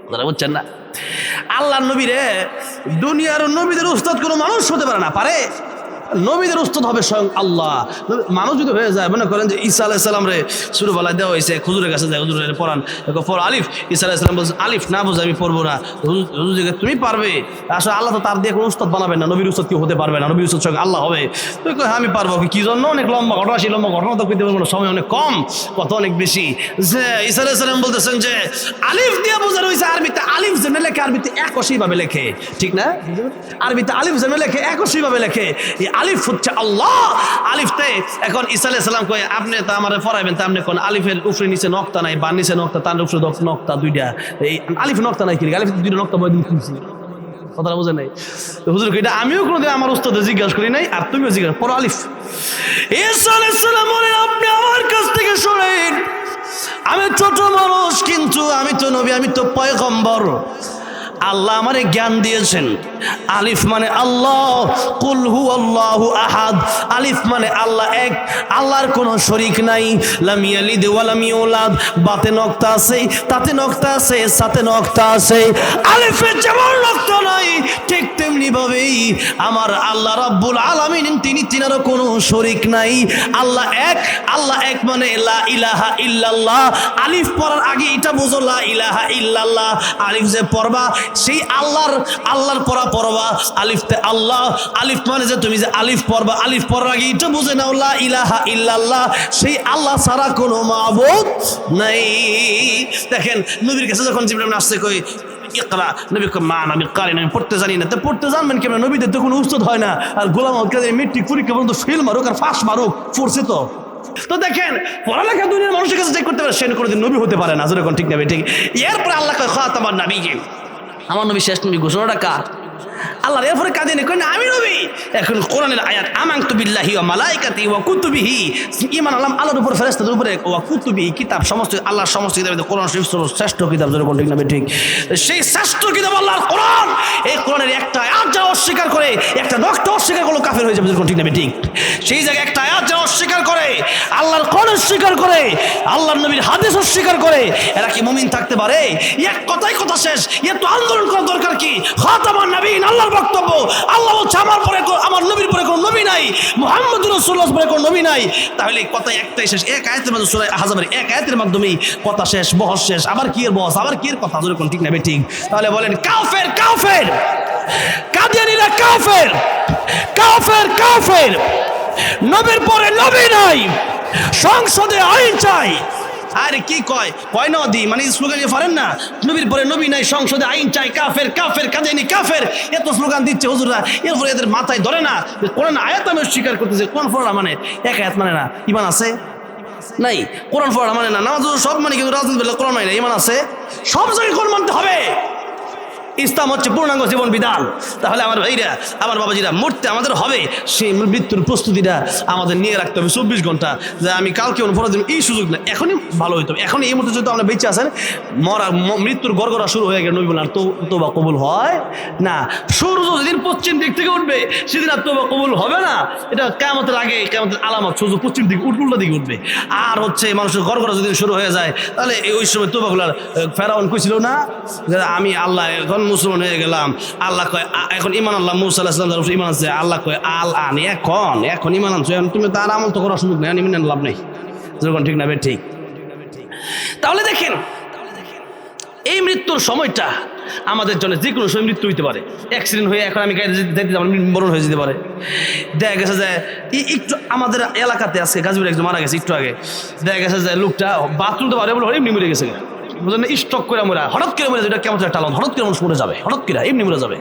আপনারা বুঝছেন না? আল্লাহ নবীরে দুনিয়ার নবীদের উস্তাদ কোনো মানুষ হতে পারে না, পারে? নবীদের উস্তাদ হবে স্বয়ং আল্লাহ। মানুষ যদি হয়ে যায়, মনে করেন যে ঈসা আলাইহিস সালাম রে ছোটবেলায় দেওয়া হয়েছে, হুজুরের কাছে যায়, হুজুরের পড়ান, পড় আলিফ। ঈসা আলাইহিস সালাম বলছে আলিফ না বোঝে আমি পড়বো না। হুজুর তুমি পারবে? আসলে আল্লাহ তো তার দিয়ে কোনো উস্তাদ বানাবেন না, নবীর উস্তাদ কেউ হতে পারবে না, নবীর উস্তাদ স্বয়ং আল্লাহ হবে। তুই কই আমি পারবো কি জন্য? অনেক লম্বা ঘটনা, সেই লম্বা ঘটনা তো কইতে পারবো না, সময় অনেক কম, কত অনেক বেশি। যে ঈসা আলাইহিস সালাম বলতেছেন যে আলিফ দিয়ে বোঝানো হয়েছে আরবিতে, আলিফ যেমন লেখে আরবিতে একই ভাবে লেখে, ঠিক না? আরবিতে আলিফ যেমন লেখে একই ভাবে লেখে। এই আলিফ হচ্ছে আল্লাহ আলিফতে। এখন ঈসা আলাইহিস সালাম কয় আপনি তো আমারে পড়াইবেন, তা আপনি কোন আলিফের উপরে নিচে নক্তা নাই, বা নিচে নক্তা, তার উপরে নক্তা দুইটা, এই আলিফ নক্তা নাই কি? আলিফ দুইটা নক্তা বই দিয়েছি, কথাটা বোঝে নাই? হুজুর কইটা আমিও কোনোদিন আমার উস্তাদে জিজ্ঞাসা করি নাই, আর তুমিও জিজ্ঞাসা পড়ো আলিফ। ঈসা আলাইহিস সালাম বলেন আপনি আমার কাছ থেকে শুনেন, আমি ছোট মানুষ কিন্তু আমি তো নবী, আমি তো পয়গম্বর। আল্লাহ আমারে জ্ঞান দিয়েছেন। আলিফ মানে আল্লাহ, কুল হুয়াল্লাহু আহাদ। আলিফ মানে আল্লাহ এক, আল্লাহর কোনো শরীক নাই। লাম ইয়ালিদ ওয়া লাম ইউলাদ, বাতে নক্তা আছে, তাতে নক্তা আছে, সাথে নক্তা আছে। আলিফে যেমন নক্তা নাই, ঠিক তেমনি ভাবেই আমার আল্লাহ রাব্বুল আলামিন তিনি, তিনারও কোনো শরীক নাই। আল্লাহ এক, আল্লাহ এক মানে লা ইলাহা ইল্লাল্লাহ। আলিফ পড়ার আগে এটা বুঝো লা ইলাহা ইল্লাল্লাহ। আলিফ যে পড়বা সেই আল্লাহর পড়বা আলিফতে আল্লাহ। আলিফ মানে যে তুমি যে আলিফ পড়বা, আলিফ পড়ার আগে এটা বুঝে নাও লা ইলাহা ইল্লাল্লাহ, সেই আল্লাহ ছাড়া কোনো মাবুদ নাই। দেখেন নবীর কাছে যখন জিবরাইল আসছে কই ইকরা, নবী কই মা আমি কারি না, আমি পড়তে জানি না। তো পড়তে জানবেন কেমন? নবীদের তো কোনো উস্তাদ হয় না। আর গোলাম কাদের মেট্রিক পরীক্ষা পর্যন্ত ফেল মারুক আর ফাঁস মারুক, পড়ছে তো। তো দেখেন পড়ালেখা দুনিয়ার মানুষের কাছে চেক করতে পারে, সে কোনোদিন নবী হতে পারে না, যেরকম ঠিক নেবে ঠিক। এরপরে আল্লাহ কয় খাতামান নবিয়্যিন, আমার নবী শেষ নবী। ঘোষণাটা কার? আল্লাহর। এরপরে কাঁদিয়ে কই না আমি নবী। এখন কোরআনের আয়াত আমানতু বিল্লাহি ওয়া মালাইকাতিহি ওয়া কুতুবিহি, ঈমান আনলাম আল্লাহর উপর, ফেরেশতাদের উপরে, ওয়া কুতুবিহি কিতাব, সমস্ত আল্লাহর সমস্ত কিতাবের কোরআন শরীফ শ্রেষ্ঠ কিতাব, যেরকম ঠিক নেবে ঠিক। সেই শ্রেষ্ঠ কিতাব আল্লাহর কোরআন, এই কোরআনের একটা আয়াত যা অস্বীকার করে, একটা নকটা অস্বীকার করলো কাফের হয়ে যাবে, যেরকম ঠিক নেবে ঠিক। সেই জায়গায় একটা আয়াত যা অস্বীকার করে, আল্লাহর কোরআন অস্বীকার করে, আল্লাহর নবীর হাদিস অস্বীকার করে, এরা কি মুমিন থাকতে পারে? এক কথাই কথা শেষ। এত আন্দোলন করার দরকার কি? খাতামান নবিয়্যিন আল্লাহর বক্তব্য। আল্লাহ বলছে আমার পরে, আমার নবীর পরে কোনো নবী নাই, মুহাম্মদুর রাসূলুল্লাহ পরে কোনো নবী নাই। তাহলে কথা একটাই শেষ, এক আয়াতের মাধ্যমে, সূরা আহজাবের এক আয়াতের মাধ্যমেই কথা শেষ, বহস শেষ। আবার কি এর বহস, আবার কি এর কথা, যেরকম ঠিক নেবে ঠিক। তাহলে বলেন কাফের, কাফের কাদিয়ানীরা, কাফের কাফের কাফের। নবীর পরে নবী নাই, সংসদে আইন চাই। আরে কি কয় কয় না দি মানে স্লোগান দিয়ে পারেন না, নবীর পরে নবী নাই, সংসদে আইন চাই, কাফের কাফের কাদিয়ানী কাফের, এত স্লোগান দিচ্ছে হুজুররা। এরপরে এদের মাথায় ধরে না কোরআন আয়াত আমি স্বীকার করতেছে, কোরআন পড়া মানে এক আয়াত মানে না, ইমান আছে নাই? কোরআন পড়া মানে না, নামাজ সব মানে, কিন্তু রাজনীতি বলে কোরআন মানে না, ইমান আছে? সব জায়গায় কোরআন মানতে হবে। ইসলাম হচ্ছে পূর্ণাঙ্গ জীবন বিধান। তাহলে আমার ভাইরা, আমার বাবাজিরা, মরতে আমাদের হবে, সেই মৃত্যুর প্রস্তুতিটা আমাদের নিয়ে রাখতে হবে 24 ঘন্টা। যে আমি কালকে অনুপরা দিন, এই সুযোগ না, এখনই ভালো হইতো। এখন এই মুহূর্তে যদি আমরা বেঁচে আছেন, মৃত্যুর গড়গড়া শুরু হয়ে গেল, নবী বলেন আর তোবা কবুল হয় না। সূর্য যেদিন পশ্চিম দিক থেকে উঠবে সেদিন আর তোবা কবুল হবে না। এটা কিয়ামতের আগে, কিয়ামতের আলামত, সূর্য পশ্চিম দিকে উল্টা দিকে উঠবে। আর হচ্ছে মানুষের গড়গড়া যদি শুরু হয়ে যায়, তাহলে ওই সময় তোবাগুলো ফেরাউন কইছিল না যে আমি আল্লাহ এখন মুসলমান হয়ে গেলাম। আল্লাহ কয় এখন ইমান আল্লাহ মুসা আলাইহিস সালাম ইমান আছে। আল্লাহ কয় আল আন, এখন ইমান আনছো, তুমি তার আমল তো করার সুযোগ নেই, ইমান লাভ নেই, যেরকম ঠিক না বে ঠিক। তাহলে দেখেন এই মৃত্যুর সময়টা আমাদের জন্য যে কোনো সময় মৃত্যু হইতে পারে। অ্যাক্সিডেন্ট হয়ে এখন আমি মরণ হয়ে যেতে পারে। দেখা গেছে যে একটু আমাদের এলাকাতে আজকে গাজীপুরে একজন মারা গেছে একটু আগে। দেখা গেছে যে লোকটা বাথরুম তো পারে বলে এমনি মরে গেছে, বুঝলেন? স্টক করে মরা, হঠাৎ করে মরে, যেটা কেমন একটা হঠাৎ করে মানুষ মরে যাবে, হঠাৎ করে এমনি মরে যাবে।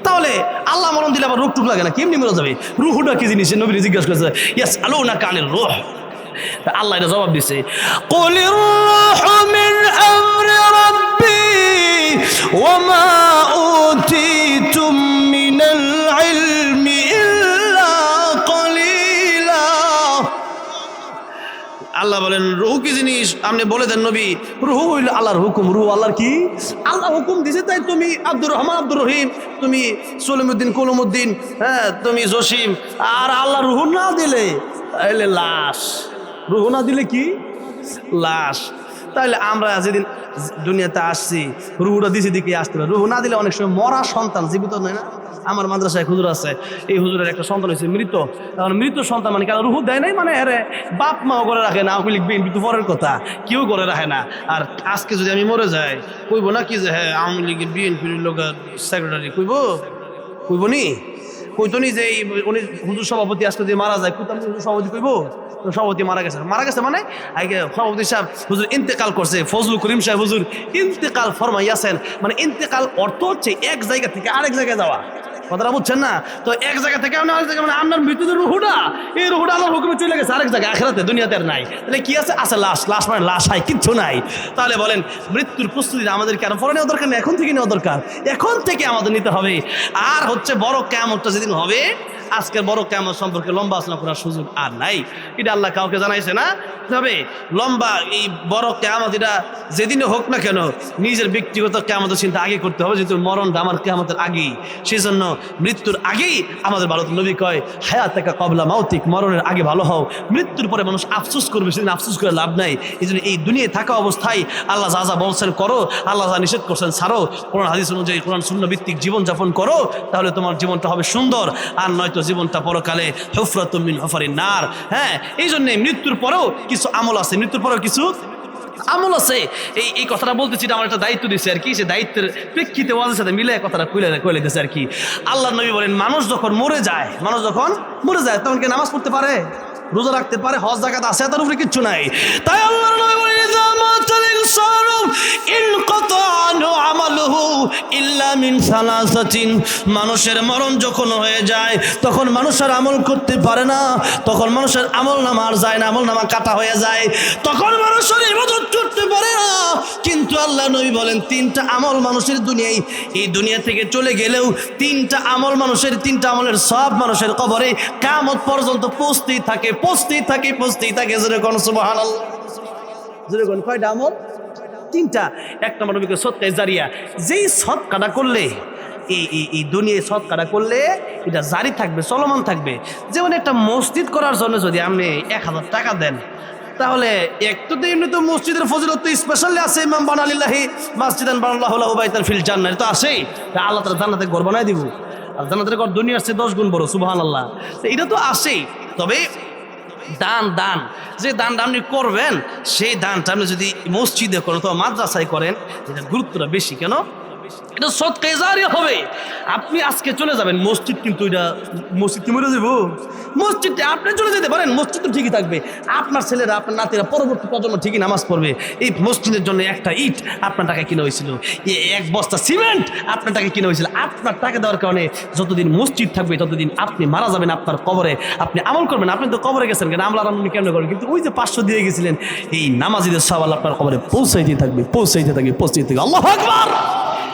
তাহলে আল্লাহ মরণ দিলে আবার রোগ টুক লাগে না, কেমনি মরে যাবে? রুহুটা কি জিনিস? নবী জিজ্ঞাসা করেছে, ইয়াস আলুনাকা আনির রূহ। আল্লাহ এটা জবাব দিছে, কুলির রূহু মিন আমরি রাব্বি ওয়া মা উতিতুম মিনাল ইলমি ইল্লা কলিলা। আল্লাহ বলেন রুহু কি জিনিস? আপনি বলে দেন নবী, রুহু হইল আল্লাহর হুকুম। রুহু আল্লাহর কি? আল্লাহ হুকুম দিছে, তাই তুমি আব্দুর রহমান, আব্দুর রহিম, তুমি সলিমুদ্দিন, কলমুদ্দিন, হ্যাঁ তুমি জসিম। আর আল্লাহ রুহু না দিলে লাশ, রুহ না দিলে কি লাশ। তাহলে আমরা যেদিন দুনিয়াতে আসছি রুহুটা দিছি দিকে আসতে পারে, রুহু না দিলে অনেক সময় মরা সন্তান জীবিত নয় না। আমার মাদ্রাসায় হুজুর আছে, এই হুজুরের একটা সন্তান হয়েছে মৃত। কারণ মৃত সন্তান মানে কেন রুহু দেয় নাই, মানে আরে বাপ মাও করে রাখে না, আপনি লিখবেন কিন্তু পরের কথা, কেউ করে রাখে না। আর আজকে যদি আমি মরে যাই কইব না কি যে হ্যাঁ আওয়ামী লীগের বিএনপির লোক সেক্রেটারি কইব নি, কইতো নি যে উনি হুজুর সভাপতি আজকে যদি মারা যায় কোথাও হুজুর সভাপতি কইব সভাপতি মারা গেছে মানে আগে সভাপতি সাহেব হুজুর ইন্তেকাল করছে, ফজলুল করিম সাহেব হুজুর ইন্তেকাল ফরমাইয়াছেন। মানে ইন্তেকাল অর্থ হচ্ছে এক জায়গা থেকে আরেক জায়গায় যাওয়া, কথাটা বুঝছেন না? তো এক জায়গা থেকে আরেক জায়গা, মানে আপনার মৃত্যুদের রুহুটা, এই রুহুটা আল্লাহর হুকুমে চলে গেছে আরেক জায়গায়, আখিরাতে দুনিয়াতে আর নাই। তাহলে কি আছে? লাশ। লাশ মানে লাশ হয়, কিচ্ছু নাই। তাহলে বলেন মৃত্যুর প্রস্তুতি আমাদের কেন পরে নেওয়া দরকার নেই, এখন থেকে নেওয়া দরকার, এখন থেকে আমাদের নিতে হবে। আর হচ্ছে বড় কিয়ামতটা যেদিন হবে, আজকের বড় কিয়ামত সম্পর্কে লম্বা আলোচনা করার সুযোগ আর নাই। এটা আল্লাহ কাউকে জানাইছে না, তবে লম্বা এই বড় কিয়ামত এটা যেদিনে হোক না কেন নিজের ব্যক্তিগত কিয়ামতের চিন্তা আগে করতে হবে, যেহেতু মরণটা আমার কিয়ামতের আগেই। সেই জন্য মৃত্যুর আগেই আমাদের ভারত নবী কয় হায়াতাকা কবলা মাউতিক, মরণের আগে ভালো হও। মৃত্যুর পরে মানুষ আফসোস করবে, সেদিন আফসোস করে লাভ নাই। এই জন্য এই দুনিয়ায় থাকা অবস্থায় আল্লাহ যা যা বলছেন করো, আল্লাহ যা নিষেধ করছেন ছাড়ো, কোরআন হাদিস অনুযায়ী কোরআন সুন্নাহ ভিত্তিক জীবনযাপন করো, তাহলে তোমার জীবনটা হবে সুন্দর। আর নয়তো জীবনটা পরকালে হুফরাতুম মিন হুফারিন নার। হ্যাঁ, এই জন্য মৃত্যুর পরেও কিছু আমল আছে, মৃত্যুর পরেও কিছু আমল আছে। এই কথাটা বলতেছি, আমার একটা দায়িত্ব দিচ্ছে আর কি, সে দায়িত্বের প্রেক্ষিতে ওয়াজের সাথে মিলে কথাটা কইলে দিচ্ছে আর কি। আল্লাহ নবী বলেন মানুষ যখন মরে যায় তখন কি নামাজ পড়তে পারে, রোজা রাখতে পারে, হজ যাকাত আছে, তার উপরে কিচ্ছু নাই। তাই আল্লাহ নবী বলেন মানুষের মরণ যখন হয়ে যায় তখন মানুষের আমল করতে পারে না, তখন মানুষের আমল নামা আর যায় না, আমল নামা কাটা হয়ে যায়, তখন মানুষের ইবাদত করতে পারে না। কিন্তু আল্লাহ নবী বলেন তিনটা আমল মানুষের দুনিয়ায়, এই দুনিয়া থেকে চলে গেলেও তিনটা আমলের সব মানুষের কবরে কিয়ামত পর্যন্ত পৌঁছতেই থাকে। যেরকম সুবহানাল্লাহ, যেরকম কয়টা আমল? তিনটা। এক নম্বর নবীকে সদকায়ে জারিয়া, যেই সদকাটা করলে এই দুনিয়ায় সদকাটা করলে এটা জারি থাকবে, চলমান থাকবে। যেমন একটা মসজিদ করার জন্য যদি আপনি 1000 টাকা দেন, তাহলে একটু তো এমনি তো মসজিদের ফজিলত তো স্পেশালি আছে, ইমাম বানালিল্লাহি মাসজিদান বানাল্লাহু লাহু বাইতান ফিল জান্নাহ, তো আছেই। আল্লাহ তাআলা জান্নাতে ঘর বানায় দিব, আর জান্নাতের ঘর দুনিয়ার চেয়ে 10 গুণ বড়, সুবহানাল্লাহ। তো এটা তো আছেই। তবে দান যে দানটা আপনি করবেন, সেই দানটা আপনি যদি মসজিদে করেন অথবা মাদ্রাসায় করেন, এটা গুরুত্বটা বেশি। কেন? এটা সদকায়ে জারিয়া হবে। আপনি আজকে চলে যাবেন, মসজিদ কিন্তু এটা মসজিদ কি মরে যাবো? মসজিদে আপনি চলে যেতে পারেন, মসজিদ তো ঠিকই থাকবে, আপনার ছেলেরা আপনার নাতিরা পরবর্তী প্রজন্ম ঠিকই নামাজ পড়বে। এই মসজিদের জন্য একটা ইট আপনার টাকা কিনা হয়েছিল, এক বস্তা সিমেন্ট আপনার টাকা কিনা হয়েছিল। আপনার টাকা দেওয়ার কারণে যতদিন মসজিদ থাকবে ততদিন আপনি মারা যাবেন, আপনার কবরে আপনি আমল করবেন। আপনি তো কবরে গেছেন কেন, আমল আপনি কেমন করেন, কিন্তু ওই যে 500 দিয়ে গেছিলেন, এই নামাজিদের সওয়াল আপনার কবরে পৌঁছাইতে থাকবে। আল্লাহু আকবার।